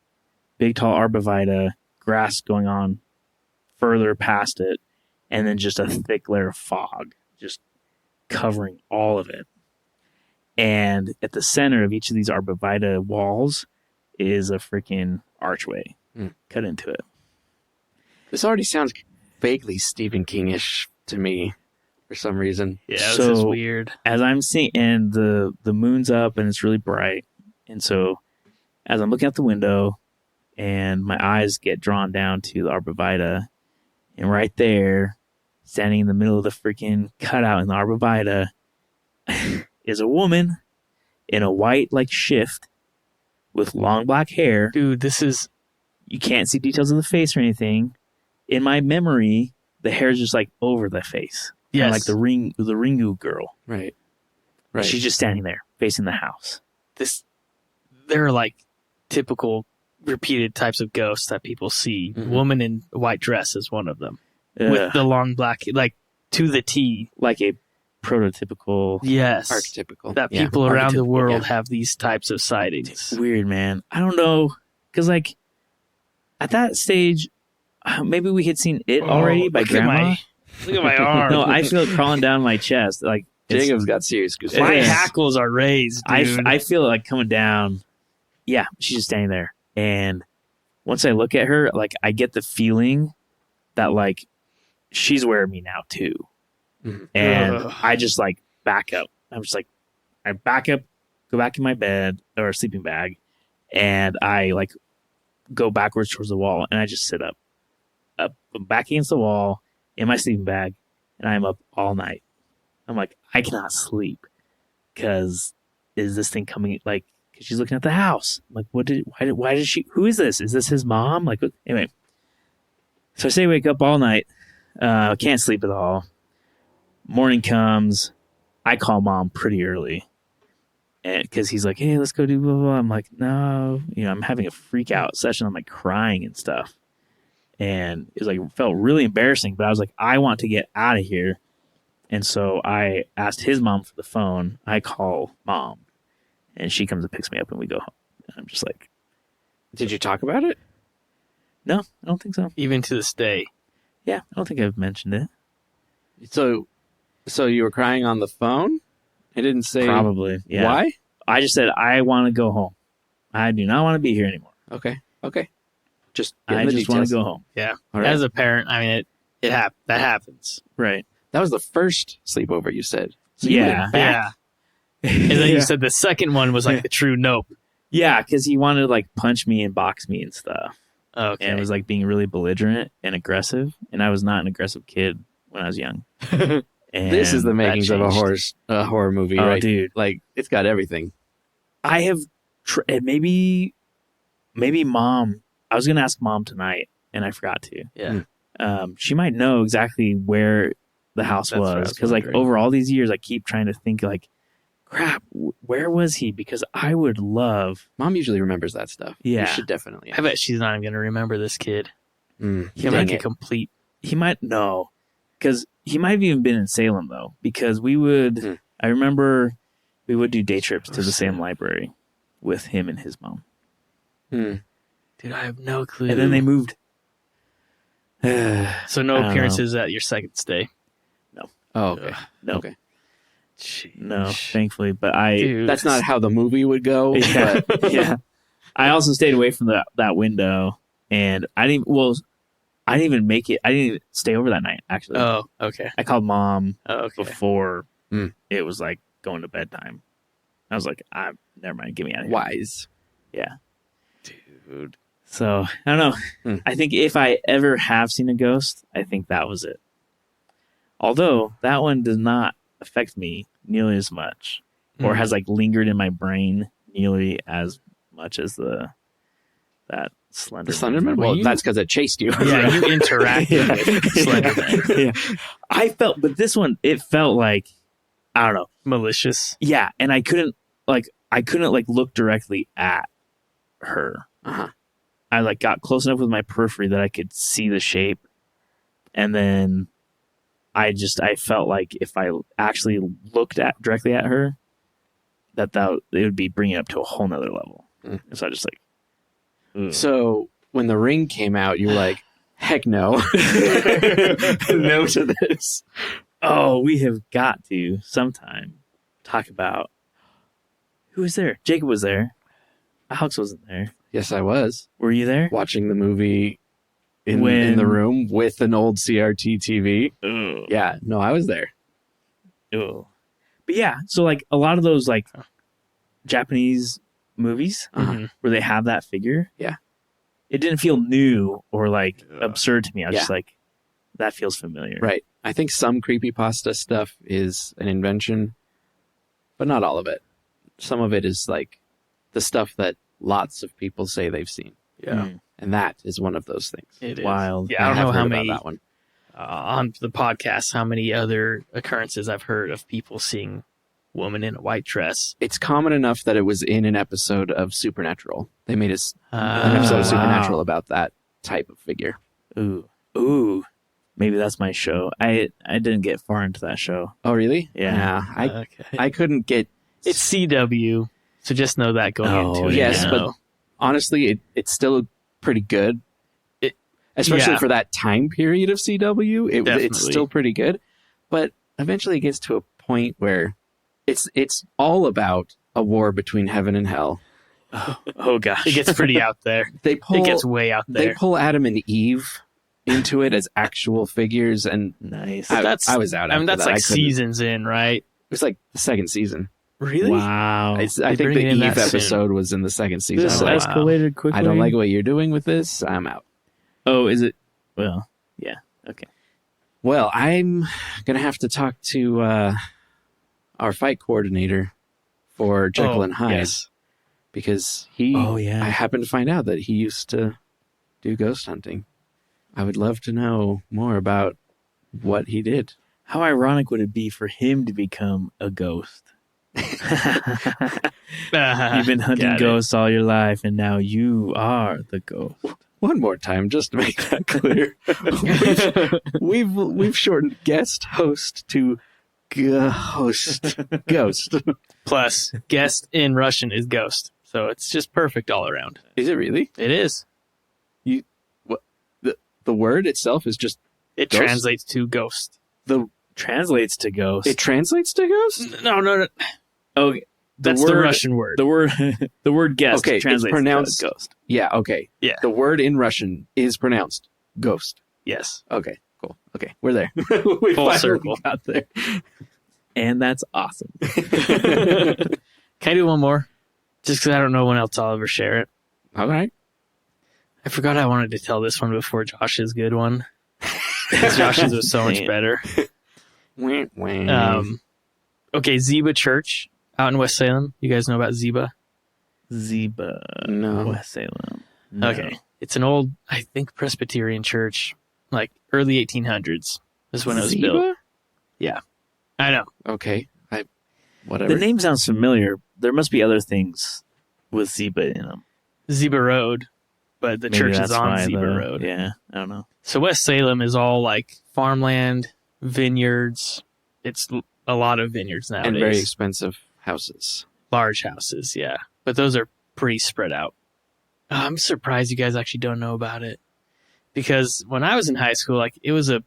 big tall arborvitae, grass going on further past it, and then just a thick layer of fog just covering all of it. And at the center of each of these arborvitae walls is a freaking archway cut into it. This already sounds vaguely Stephen King-ish to me for some reason. Yeah, this So- is weird. As I'm seeing, and the moon's up and it's really bright. And so as I'm looking out the window and my eyes get drawn down to the arborvitae, and right there, standing in the middle of the freaking cutout in the arborvitae, is a woman in a white like shift with long black hair. Dude, this is... You can't see details of the face or anything. In my memory, the hair is just like over the face. Kinda Yes. like the Ringu girl. Right. She's just standing there facing the house. There are like typical repeated types of ghosts that people see. Mhm. Woman in a white dress is one of them. With Ugh, the long black, like to the T. like a prototypical. Yes. Archetypical. That Yeah, people around the archetypical, world yeah. have these types of sightings. Weird, man. I don't know. Because, like, at that stage, maybe we had seen it already by look at grandma. Look at my arm. No, I feel it crawling down my chest. Like, it's- Jacob's got serious goosebumps. My Yeah. hackles are raised, dude. I feel it like coming down. Yeah, she's just standing there. And once I look at her, like, I get the feeling that, like, she's wearing me now, too. Mhm. And Ugh. I just, like, back up. I'm just like, I back up, go back in my bed or sleeping bag, and I, like, go backwards towards the wall, and I just sit up. I'm back against the wall in my sleeping bag, and I'm up all night. I'm like, I cannot sleep because is this thing coming? Like, because she's looking at the house. I'm like, why did she? Who is this? Is this his mom? Like, what- anyway. So I say wake up all night. Can't sleep at all. Morning comes. I call mom pretty early, and because he's like, hey, let's go do blah, blah, blah. I'm like, no, I'm having a freak out session. I'm like crying and stuff. And it was like, felt really embarrassing, but I was like, I want to get out of here. And so I asked his mom for the phone. I call mom, and she comes and picks me up, and we go home. And I'm just like, Did you talk about it? no, I don't think so. Even to this day. Yeah, I don't think I've mentioned it. So you were crying on the phone? I didn't say Probably. Yeah. why? I just said, I want to go home. I do not want to be here anymore. Okay. Just I just want to go home. Yeah. All right. As a parent, I mean, that happens. Right. That was the first sleepover you said. So you Yeah. went back. Yeah. And then Yeah. you said the second one was like the true nope. Yeah, because he wanted to like punch me and box me and stuff. Okay. And it was like being really belligerent and aggressive. And I was not an aggressive kid when I was young. And This is the that makings of a changed. horror movie, Oh, right? dude. Like it's got everything. I have maybe mom. I was gonna ask mom tonight, and I forgot to. Yeah. She might know exactly where the house That's what I was was because, like, wondering. over all these years, I keep trying to think, like, crap, where was he? Because I would love. Mom usually remembers that stuff. Yeah. You should definitely. I bet she's not even going to remember this kid. Mm. He'll Dang make a it. complete. He might know because he might have even been in Salem though, because we would. Hmm. I remember we would do day trips to the same library with him and his mom. Hmm. Dude, I have no clue. And then they moved. So I no don't appearances at your second stay. Oh, okay. No, Okay. no, thankfully. But I, Dude, That's not how the movie would go. yeah, But yeah. I also stayed away from that window, and I didn't even make it. I didn't even stay over that night. Actually, Oh, okay. I called mom Oh, okay. before Mm. it was like going to bedtime. I was like, never mind, get me out of here. wise. Yeah. Dude. So I don't know. Hmm. I think if I ever have seen a ghost, I think that was it. Although that one does not affect me nearly as much, or has like lingered in my brain nearly as much as that Slender. The Slenderman? Well, Well, you- that's because it chased you. Yeah, you interacted with Slenderman. Yeah. I felt, but this one, it felt like, I don't know. Malicious. Yeah, and I couldn't look directly at her. Uh-huh. I like got close enough with my periphery that I could see the shape, and then I felt like if I actually looked directly at her, that it would be bringing it up to a whole nother level. Mm. So I just like, ugh. So when The Ring came out, you were like, heck no. No to this. Oh, we have got to sometime talk about who was there. Jacob was there. Alex wasn't there. Yes, I was Were you there? watching the movie in When- the room with an old CRT TV. Ugh. Yeah, no, I was there. Ugh. But yeah, so like a lot of those like Japanese movies Mhm. where they have that figure. Yeah. It didn't feel new or like absurd to me. I was Yeah. just like, that feels familiar. Right. I think some creepypasta stuff is an invention, but not all of it. Some of it is like the stuff that lots of people say they've seen. Mm. And that is one of those things. It is. Wild. Yeah, I don't have know how heard about many that one. on the podcast. How many other occurrences I've heard of people seeing woman in a white dress? It's common enough that it was in an episode of Supernatural. They made an Uh, episode of wow. Supernatural about that type of figure. Ooh. Maybe that's my show. I didn't get far into that show. Oh, really? Yeah. okay. I couldn't get. It's CW, so just know that going Oh, into it. yes, you but know. honestly, it's still pretty good. Especially yeah. for that time period of CW, it's Definitely. still pretty good. But eventually, it gets to a point where it's all about a war between heaven and hell. Oh gosh. it gets pretty out there. They pull It gets way out they there. pull Adam and Eve into it as actual figures, and nice. I was out. I mean, after that's that. like I couldn't- seasons in, right? It was like the second season. Really? Wow. I They think bring the it in Eve that soon. episode was in the second season. This I'm like, wow. escalated quickly. I don't like what you're doing with this. I'm out. Oh, is it? Well, yeah. Okay. Well, I'm gonna have to talk to our fight coordinator for Jekyll and Hyde Yes. because he. Oh, yeah. I happened to find out that he used to do ghost hunting. I would love to know more about what he did. How ironic would it be for him to become a ghost? You've been hunting Got it. ghosts all your life, and now you are the ghost. One more time, just to make that clear. we've shortened guest host to ghost. Ghost. Plus, guest in Russian is ghost, so it's just perfect all around. Is it really? It is. The word itself is just It Ghost? translates to ghost. Translates to ghost. it translates to ghost? No. Okay. That's the Russian word. The word. The word guest. Okay, it's translates pronounced- to ghost. Yeah, okay. Yeah. The word in Russian is pronounced ghost. Yes. Okay, cool. Okay, we're there. We Full finally circle. got there. And that's awesome. Can I do one more? Just because I don't know when else I'll ever share it. All right. I forgot I wanted to tell this one before Josh's good one. 'Cause Josh's was so much Damn. better. Wah, wah. Okay, Ziba Church out in West Salem. You guys know about Ziba? Ziba. No. West Salem. No. Okay. It's an old, I think, Presbyterian church, like early 1800s is when it was built. Ziba? I know. Okay. Whatever. The name sounds familiar. There must be other things with Ziba in them. Ziba Road, but the Maybe church is that's on why, Ziba though. Road. Yeah, I don't know. So West Salem is all like farmland, vineyards. It's a lot of vineyards nowadays. and very expensive houses. Large houses, yeah. But those are pretty spread out. I'm surprised you guys actually don't know about it, because when I was in high school, like it was a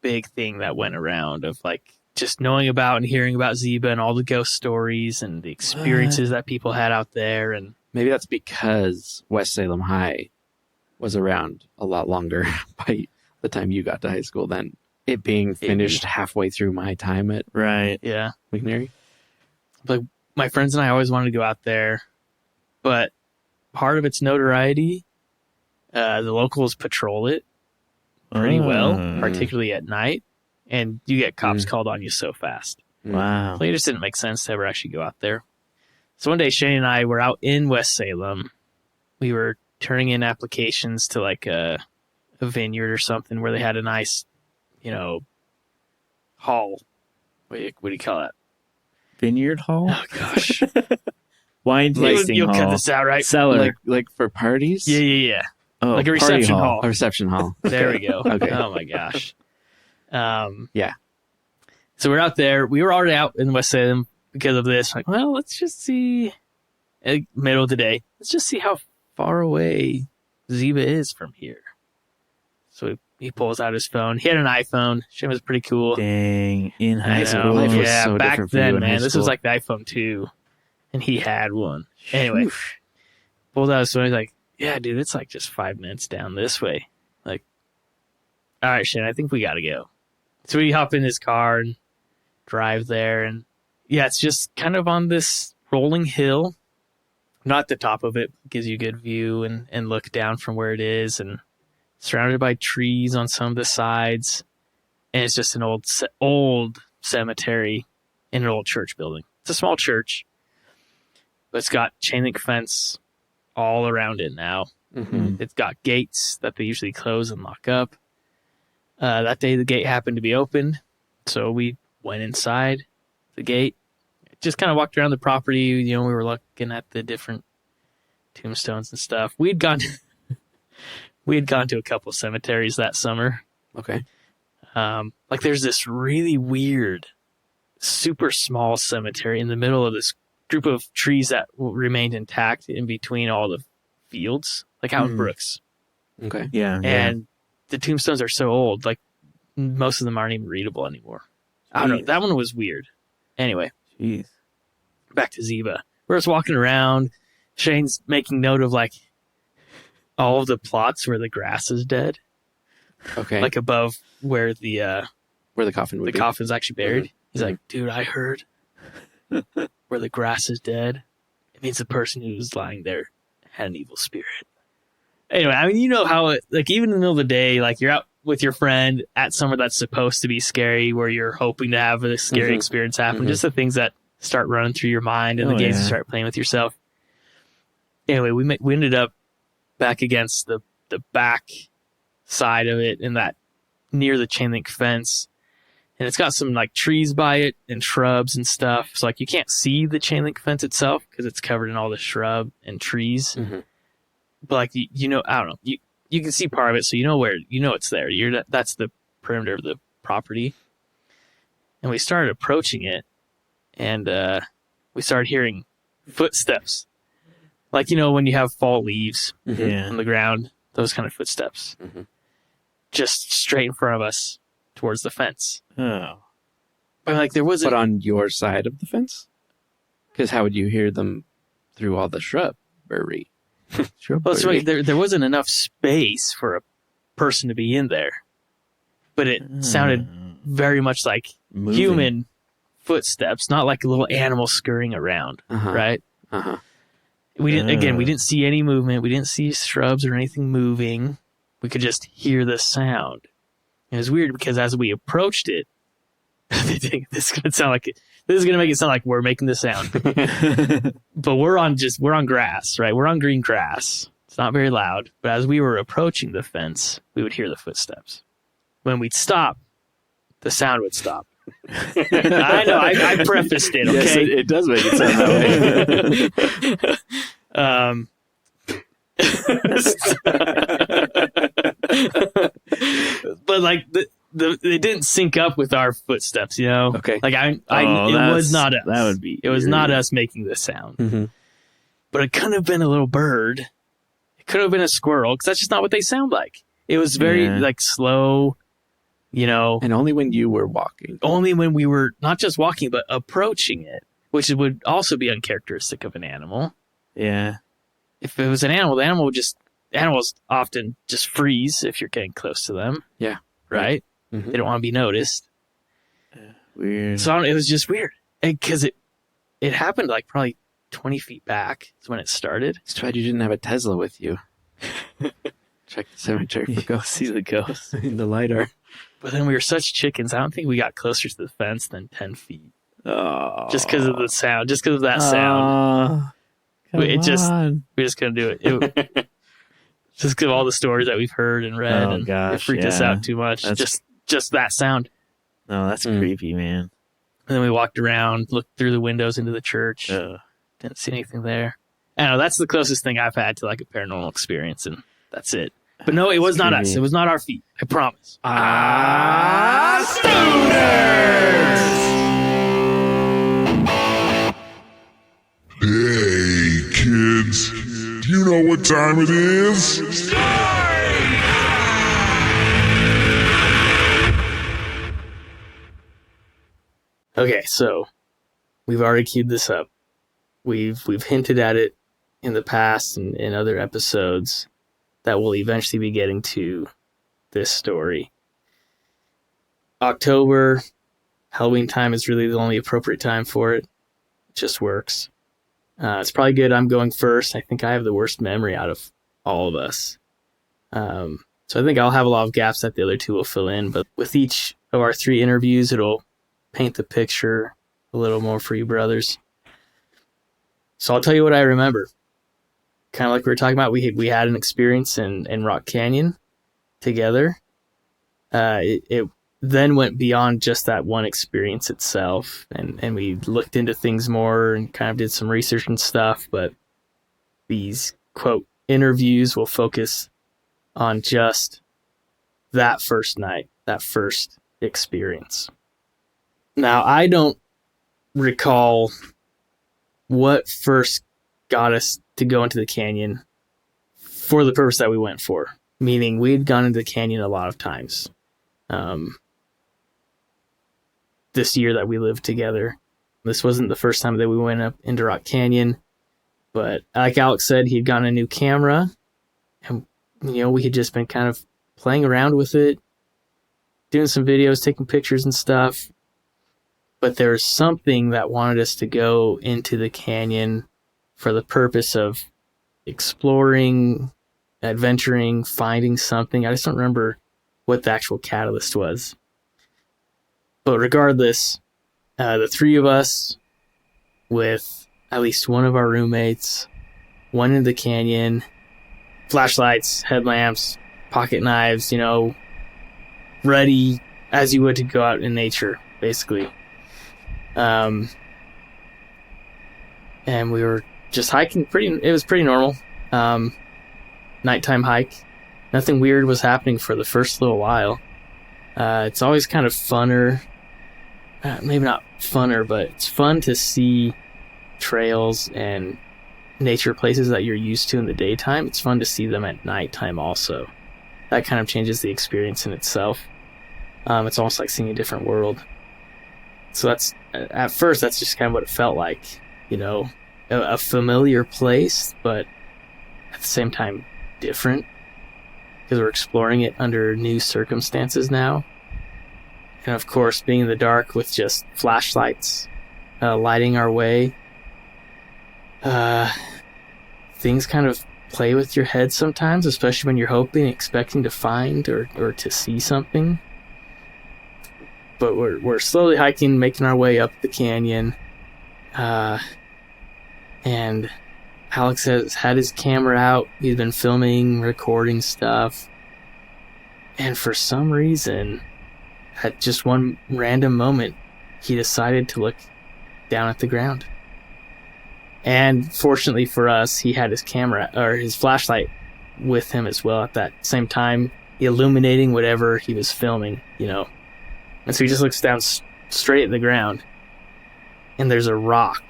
big thing that went around of like just knowing about and hearing about Zeba and all the ghost stories and the experiences that people had out there. And Maybe that's because West Salem High was around a lot longer by the time you got to high school than it being finished halfway through my time at Right. yeah, McNary. like my friends and I always wanted to go out there, but part of its notoriety, the locals patrol it pretty well, particularly at night, and you get cops called on you so fast. Wow. So it just didn't make sense to ever actually go out there. So one day, Shane and I were out in West Salem. We were turning in applications to like a vineyard or something where they had a nice, hall. What do you call that? Vineyard Hall? Oh gosh, Wine tasting you'll hall. cut this out, right? Cellar. Like for parties? Yeah. Oh, Like a party reception hall. A reception hall. There we go. Okay. Oh my gosh. Yeah. So we're out there. We were already out in West Salem because of this. Like, well, let's just see. Middle of the day. Let's just see how far away Zeba is from here. So he pulls out his phone. He had an iPhone. Shit was pretty cool. Dang. In I high know. school. Life was Yeah, so back different for you then, in high man. This was school. like the iPhone 2, and he had one. Anyway, pulled out his phone. He's like, yeah, dude, it's like just 5 minutes down this way. Like, all right, Shane, I think we got to go. So we hop in his car and drive there. And yeah, it's just kind of on this rolling hill. Not the top of it, gives you a good view and look down from where it is, and surrounded by trees on some of the sides. And it's just an old cemetery in an old church building. It's a small church, but it's got chain link fence all around it now. Mm-hmm. It's got gates that they usually close and lock up. That day, the gate happened to be open, so we went inside the gate. Just kind of walked around the property. We were looking at the different tombstones and stuff. We had gone to a couple cemeteries that summer. Okay. Like there's this really weird, super small cemetery in the middle of this group of trees that remained intact in between all the fields, like out in Brooks. Okay. Yeah. And the tombstones are so old, like most of them aren't even readable anymore. I don't know. That one was weird. Anyway, Jeez. back to Zeba. We're just walking around. Shane's making note of like all of the plots where the grass is dead, Okay. like above where the where the coffin would be. coffin's actually buried. Mhm. He's like, dude, I heard where the grass is dead. It means the person who was lying there had an evil spirit. Anyway, I mean, you know how it, like even in the middle of the day, like you're out with your friend at somewhere that's supposed to be scary, where you're hoping to have a scary experience happen. Just the things that start running through your mind and the games you start playing with yourself. Anyway, we ended up back against the back side of it, in that near the chain link fence, and it's got some like trees by it and shrubs and stuff. So like you can't see the chain link fence itself because it's covered in all the shrub and trees. Mhm. But like I don't know, you can see part of it, so it's there. That's the perimeter of the property. And we started approaching it, and we started hearing footsteps. Like, when you have fall leaves Yeah. on the ground, those kind of footsteps. Just straight in front of us towards the fence. Oh. But like there wasn't... But on your side of the fence? Because how would you hear them through all the shrubbery? Well, it's like there wasn't enough space for a person to be in there. But it sounded very much like Moving. human footsteps, not like a little animal scurrying around, right? We didn't see any movement. We didn't see shrubs or anything moving. We could just hear the sound. It was weird because as we approached it, this is gonna make it sound like we're making the sound. But we're on grass, right? We're on green grass. It's not very loud. But as we were approaching the fence, we would hear the footsteps. When we'd stop, the sound would stop. I know, I prefaced it, okay? Yes, it does make it sound that way. But like it didn't sync up with our footsteps, Okay. Like it was not us. That would be. It was eerie. not us making this sound. Mhm. But it could have been a little bird could have been a squirrel because that's just not what they sound like. It was very like slow, And only when you were walking. only when we were not just walking, but approaching it, which would also be uncharacteristic of an animal. Yeah. If it was an animal, animals often just freeze if you're getting close to them. Yeah. Right? Mhm. They don't want to be noticed. Weird. So it was just weird because it happened like probably 20 feet back is when it started. It's too bad you didn't have a Tesla with you. Check the cemetery for ghosts. See the ghost. In the LiDAR. But then we were such chickens. I don't think we got closer to the fence than 10 feet. Oh. Just because of the sound. Just because of that sound. It just- We just couldn't do it. Just because of all the stories that we've heard and read. Oh, and it gosh, freaked us yeah. out too much. That's- Just that sound. No, that's Mm. creepy, man. And then we walked around, looked through the windows into the church. Ugh. Didn't see anything there. I don't know. That's the closest thing I've had to like a paranormal experience. And that's it. But no, it was not us. creepy. It was not our feet. I promise. Hey, kids. Do you know what time it is? Okay, so we've already queued this up. We've hinted at it in the past and in other episodes that we'll eventually be getting to this story. October, Halloween time is really the only appropriate time for it. It just works. It's probably good I'm going first. I think I have the worst memory out of all of us. So I think I'll have a lot of gaps that the other two will fill in. But with each of our 3 interviews, it'll paint the picture a little more for you brothers. So I'll tell you what I remember. Kind of like we were talking about, we had an experience in Rock Canyon together. It then went beyond just that one experience itself, and we looked into things more and kind of did some research and stuff, but these, quote, interviews will focus on just that first night, that first experience. Now, I don't recall what first got us to go into the canyon for the purpose that we went for, meaning we'd gone into the canyon a lot of times. This year that we lived together. This wasn't the first time that we went up into Rock Canyon, but like Alex said, he'd gotten a new camera, and we had just been kind of playing around with it, doing some videos, taking pictures and stuff. But there was something that wanted us to go into the canyon for the purpose of exploring, adventuring, finding something. I just don't remember what the actual catalyst was. But regardless, the 3 of us, with at least one of our roommates, went into the canyon, flashlights, headlamps, pocket knives, ready as you would to go out in nature, basically. And we were just hiking it was pretty normal. Nighttime hike. Nothing weird was happening for the first little while. It's always kind of funner. Maybe not funner, but it's fun to see trails and nature places that you're used to in the daytime. It's fun to see them at nighttime also. That kind of changes the experience in itself. It's almost like seeing a different world. So at first, that's just kind of what it felt like. A familiar place, but at the same time different, because we're exploring it under new circumstances now. And of course, being in the dark with just flashlights lighting our way, things kind of play with your head sometimes, especially when you're hoping, expecting to find or to see something. But we're slowly hiking, making our way up the canyon, and Alex has had his camera out. He's been filming, recording stuff, and for some reason, at just one random moment, he decided to look down at the ground. And fortunately for us, he had his camera or his flashlight with him as well at that same time, illuminating whatever he was filming, And so he just looks down straight at the ground, and there's a rock.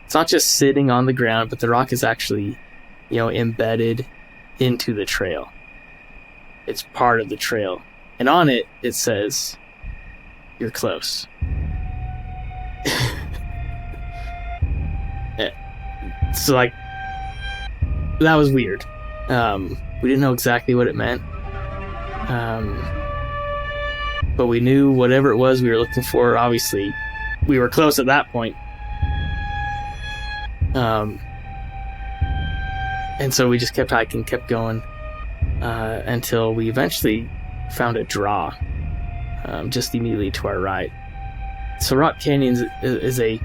It's not just sitting on the ground, but the rock is actually, embedded into the trail. It's part of the trail. And on it, it says, "You're close." So, like, that was weird. We didn't know exactly what it meant. But we knew whatever it was we were looking for, obviously, we were close at that point. And so we just kept hiking, kept going, until we eventually found a draw just immediately to our right. So Rock Canyon is a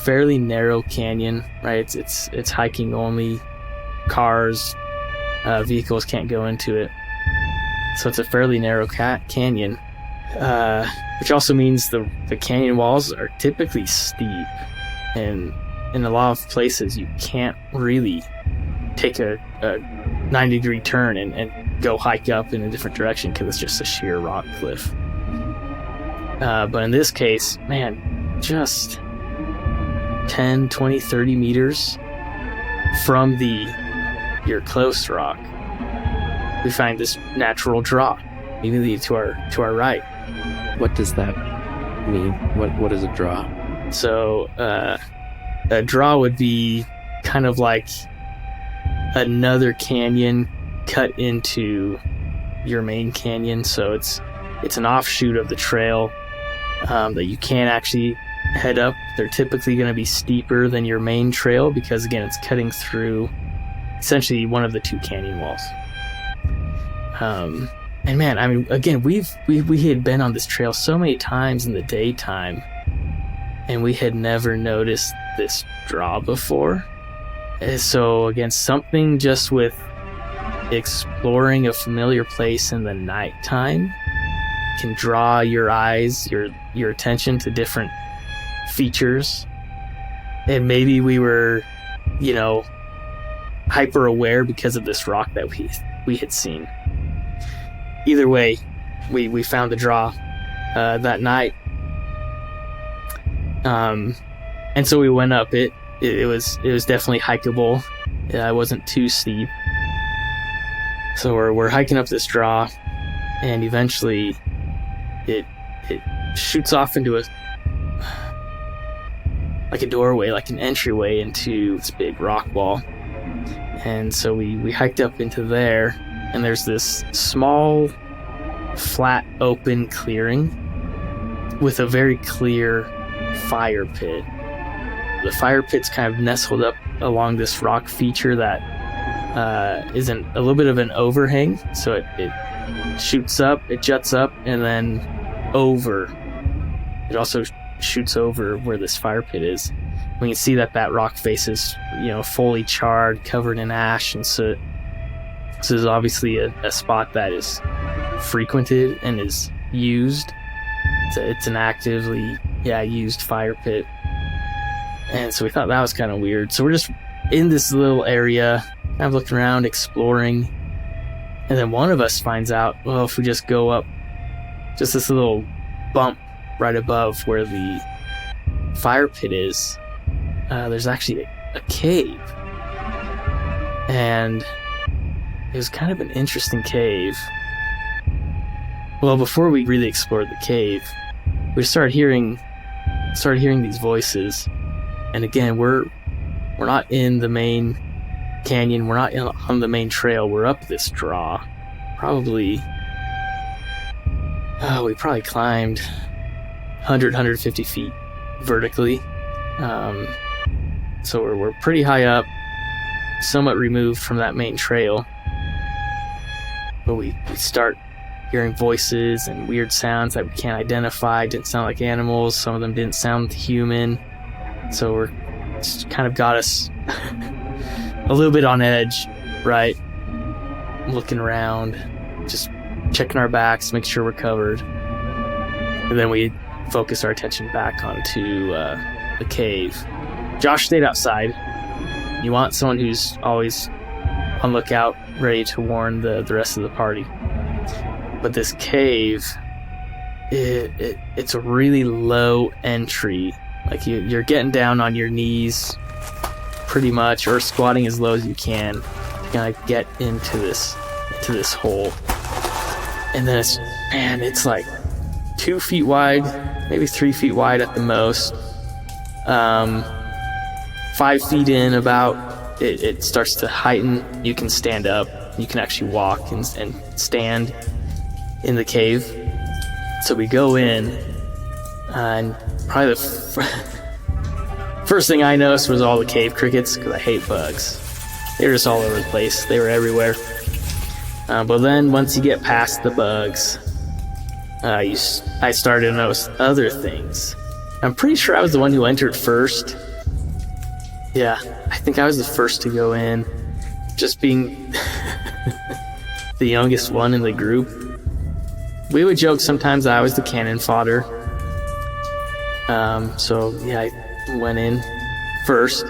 fairly narrow canyon, right? It's hiking only. Cars, vehicles can't go into it. So it's a fairly narrow canyon, which also means the canyon walls are typically steep, and in a lot of places you can't really take a 90-degree turn and go hike up in a different direction because it's just a sheer rock cliff. But in this case, man, just 10, 20, 30 meters from the "You're close" rock, we find this natural draw immediately to our right. What does that mean? What is a draw? So a draw would be kind of like another canyon cut into your main canyon. So it's an offshoot of the trail that you can't actually head up. They're typically going to be steeper than your main trail because, again, it's cutting through essentially one of the two canyon walls. And man, I mean, again, we had been on this trail so many times in the daytime, and we had never noticed this draw before. And so again, something just with exploring a familiar place in the nighttime can draw your eyes, your attention to different features. And maybe we were, hyper aware because of this rock that we had seen. Either way, we found the draw that night, and so we went up it. It was definitely hikeable. It wasn't too steep. So we're hiking up this draw, and eventually it shoots off into a doorway, like an entryway into this big rock wall. And so we hiked up into there, and there's this small, flat, open clearing with a very clear fire pit. The fire pit's kind of nestled up along this rock feature that is a little bit of an overhang. So it shoots up, it juts up, and then over. It also shoots over where this fire pit is. We can see that rock face is, fully charred, covered in ash and soot. This is obviously a spot that is frequented and is used. It's an actively, used fire pit. And so we thought that was kind of weird. So we're just in this little area, kind of looking around, exploring. And then one of us finds out, well, if we just go up just this little bump right above where the fire pit is, there's actually a cave. And it was kind of an interesting cave. Well, before we really explored the cave, we started hearing these voices. And again, we're not in the main canyon. We're not on the main trail. We're up this draw. We probably climbed 150 feet vertically. So we're pretty high up, somewhat removed from that main trail. But we start hearing voices and weird sounds that we can't identify. Didn't sound like animals. Some of them didn't sound human. So it's kind of got us a little bit on edge, right? Looking around, just checking our backs, make sure we're covered. And then we focus our attention back onto the cave. Josh stayed outside. You want someone who's always on lookout, ready to warn the rest of the party. But this cave, it's a really low entry. Like you're getting down on your knees pretty much, or squatting as low as you can. gonna get into this hole. And then it's like 2 feet wide, maybe 3 feet wide at the most. 5 feet in about, it starts to heighten. You can stand up. You can actually walk and stand in the cave. So we go in, and probably the first thing I noticed was all the cave crickets, because I hate bugs. They were just all over the place. They were everywhere. But then once you get past the bugs, I started to notice other things. I'm pretty sure I was the one who entered first. Yeah, I think I was the first to go in, just being the youngest one in the group. We would joke sometimes that I was the cannon fodder. So yeah, I went in first.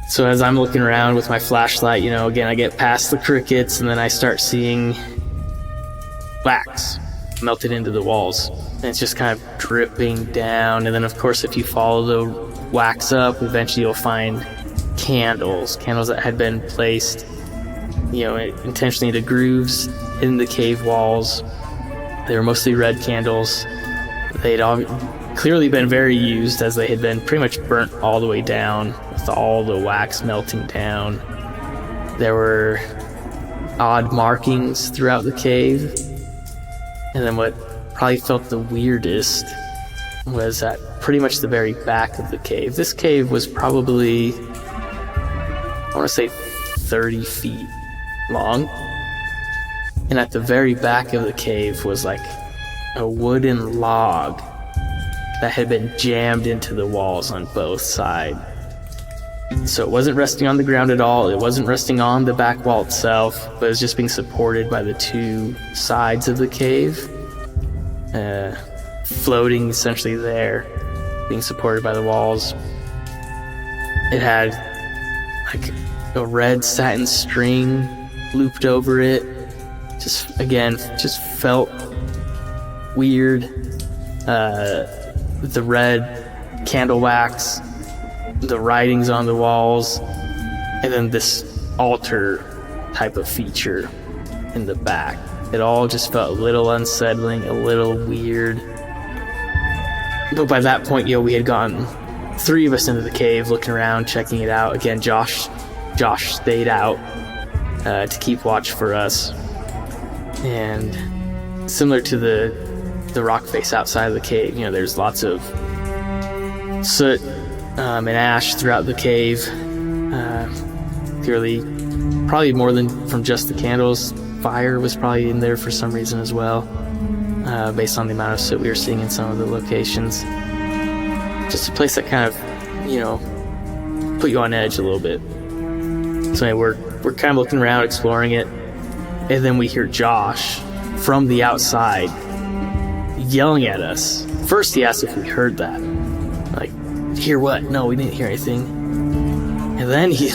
So as I'm looking around with my flashlight, again, I get past the crickets, and then I start seeing wax melted into the walls. And it's just kind of dripping down. And then, of course, if you follow the wax up, eventually you'll find candles that had been placed, intentionally into grooves in the cave walls. They were mostly red candles. They'd all clearly been very used, as they had been pretty much burnt all the way down with all the wax melting down. There were odd markings throughout the cave. And then what probably felt the weirdest was at pretty much the very back of the cave. This cave was probably, I want to say 30 feet long. And at the very back of the cave was like a wooden log that had been jammed into the walls on both sides. So it wasn't resting on the ground at all. It wasn't resting on the back wall itself, but it was just being supported by the two sides of the cave, floating essentially there, being supported by the walls. It had like a red satin string looped over it. Just felt weird. The red candle wax, the writings on the walls, and then this altar type of feature in the back. It all just felt a little unsettling, a little weird. But by that point, we had gotten 3 of us into the cave, looking around, checking it out. Again, Josh stayed out to keep watch for us. And similar to the rock face outside of the cave, there's lots of soot and ash throughout the cave. Clearly, probably more than from just the candles. Fire was probably in there for some reason as well, based on the amount of soot we were seeing in some of the locations. Just a place that kind of, put you on edge a little bit. So anyway, we're kind of looking around, exploring it, and then we hear Josh from the outside yelling at us. First, he asked if we heard that. Like, hear what? No, we didn't hear anything. And then he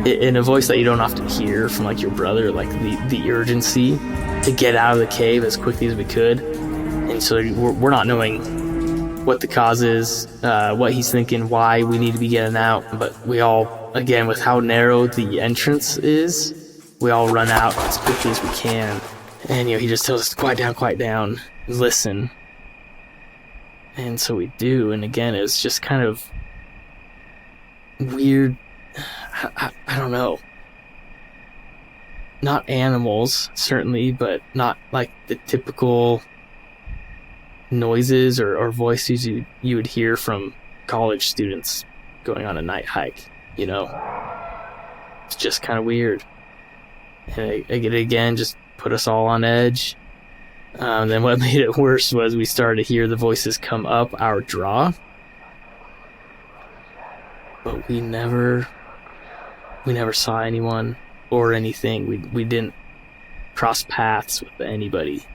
in a voice that you don't often hear from your brother, the urgency to get out of the cave as quickly as we could. And so we're not knowing what the cause is, what he's thinking, why we need to be getting out. But we all, again, with how narrow the entrance is, we all run out as quickly as we can. And he just tells us to quiet down, listen. And so we do. And again, it's just kind of weird. I don't know. Not animals, certainly, but not like the typical noises or voices you would hear from college students going on a night hike, It's just kind of weird. And it again just put us all on edge. Then what made it worse was we started to hear the voices come up our draw. But we never saw anyone or anything. We didn't cross paths with anybody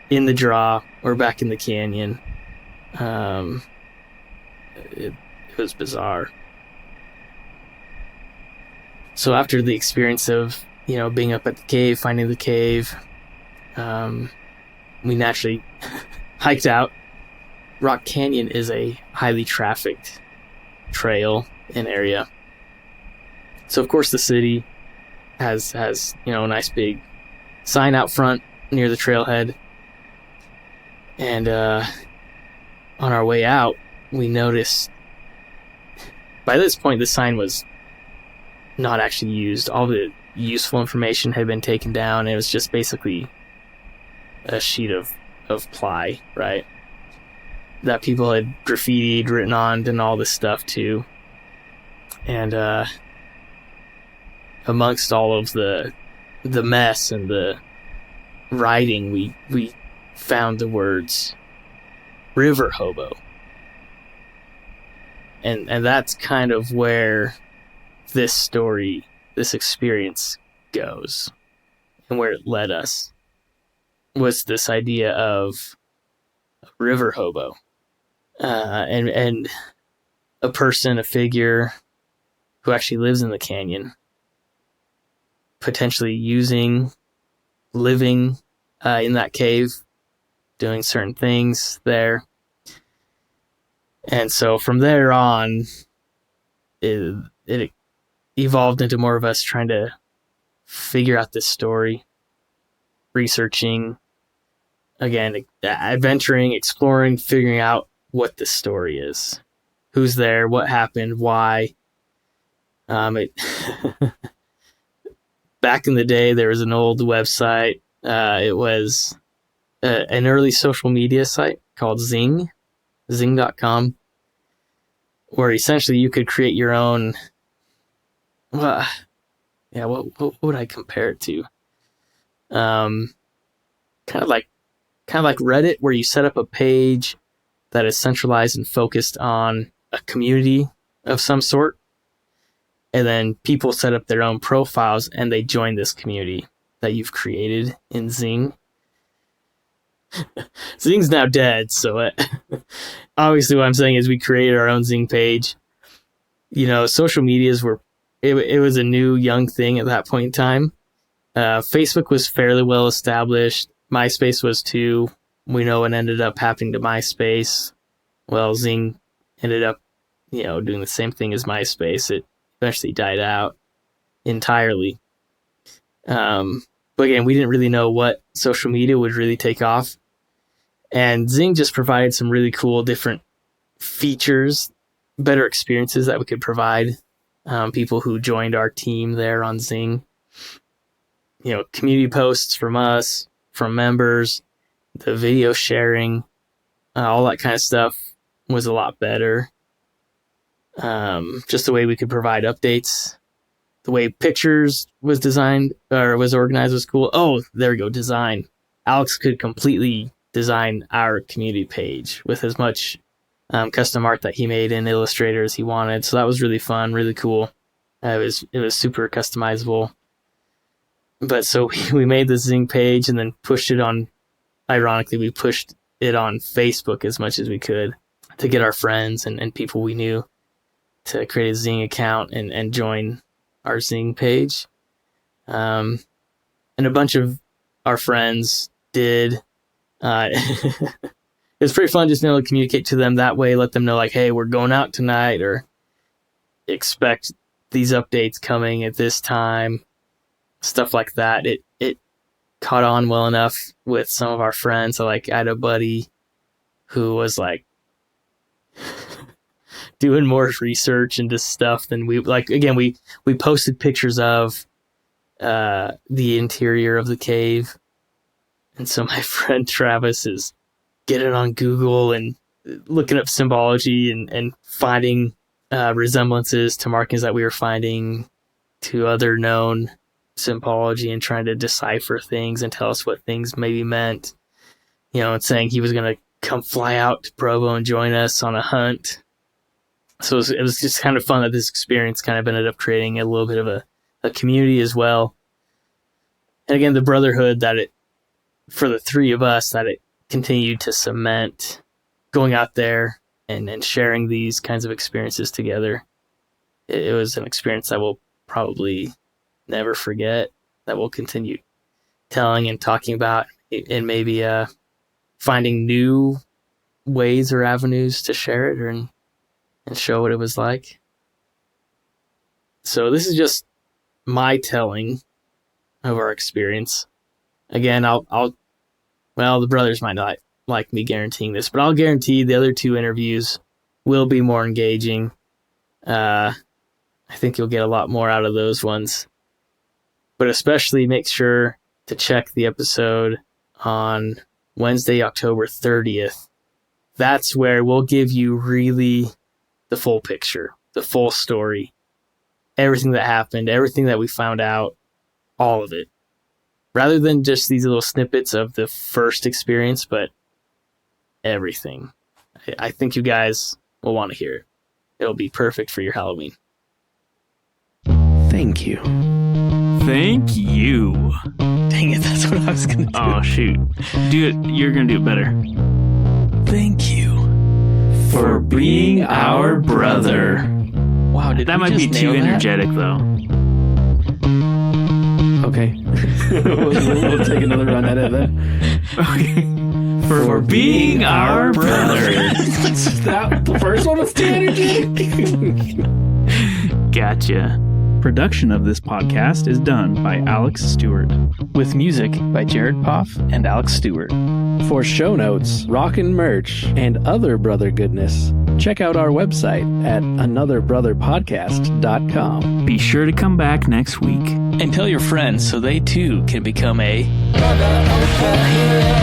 in the draw or back in the canyon. It was bizarre. So after the experience of, being up at the cave, finding the cave, we naturally hiked out. Rock Canyon is a highly trafficked trail and area. So of course the city has a nice big sign out front near the trailhead. And on our way out, we noticed, by this point the sign was not actually used. All the useful information had been taken down. It was just basically a sheet of ply, right? That people had graffitied, written on, and all this stuff too. And amongst all of the mess and the writing, we found the words river hobo. And that's kind of where this story, this experience goes, and where it led us, was this idea of river hobo, and a person, a figure who actually lives in the canyon, potentially living in that cave, doing certain things there. And so from there on, it evolved into more of us trying to figure out this story, researching, again, adventuring, exploring, figuring out what the story is, who's there, what happened, why. Back in the day, there was an old website. It was an early social media site called zing.com, where essentially you could create your own. What would I compare it to? Kind of like Reddit, where you set up a page that is centralized and focused on a community of some sort, and then people set up their own profiles and they join this community that you've created in Zing. Zing's now dead, so obviously what I'm saying is we created our own Zing page. Social medias it was a new young thing at that point in time. Facebook was fairly well established. MySpace was too. We know what ended up happening to MySpace. Well, Zing ended up, doing the same thing as MySpace. It eventually died out entirely. But again, we didn't really know what social media would really take off. And Zing just provided some really cool different features, better experiences that we could provide people who joined our team there on Zing. Community posts from us, from members, the video sharing, all that kind of stuff was a lot better. Just the way we could provide updates, the way pictures was designed or was organized was cool. Oh, there we go, design. Alex could completely design our community page with as much custom art that he made in Illustrator as he wanted. So that was really fun, really cool. It was super customizable. But so we made the Zing page and then pushed it on. Ironically, we pushed it on Facebook as much as we could to get our friends and people we knew to create a Zing account and join our Zing page. And a bunch of our friends did. It was pretty fun just to communicate to them that way, let them know, like, hey, we're going out tonight, or expect these updates coming at this time, stuff like that. It caught on well enough with some of our friends. So, I had a buddy who was doing more research into stuff than we we posted pictures of the interior of the cave. And so my friend Travis is getting on Google and looking up symbology and finding resemblances to markings that we were finding to other known symbology and trying to decipher things and tell us what things maybe meant. And saying he was going to come fly out to Provo and join us on a hunt. So it was just kind of fun that this experience kind of ended up creating a little bit of a community as well. And again, the brotherhood that for the three of us, that it continued to cement, going out there and sharing these kinds of experiences together. It was an experience that we'll probably never forget, that we'll continue telling and talking about, and maybe finding new ways or avenues to share it and show what it was like. So this is just my telling of our experience. Again, well, the brothers might not like me guaranteeing this, but I'll guarantee the other 2 interviews will be more engaging. I think you'll get a lot more out of those ones. But especially make sure to check the episode on Wednesday, October 30th. That's where we'll give you really the full picture, the full story, everything that happened, everything that we found out, all of it. Rather than just these little snippets of the first experience, but everything. I think you guys will want to hear it. It'll be perfect for your Halloween. Thank you. Thank you. Dang it, that's what I was going to do. Oh, shoot. Do it. You're going to do it better. Thank you For being our brother. Wow, did That we might be just too nail that? energetic, though. Okay. we'll take another run at it then. Okay. For being our brother. The first one was too energetic. Gotcha. Production of this podcast is done by Alex Stewart. With music by Jared Poff and Alex Stewart. For show notes, rockin' merch, and other brother goodness, check out our website at anotherbrotherpodcast.com. Be sure to come back next week. And tell your friends so they too can become a Brother of the hero.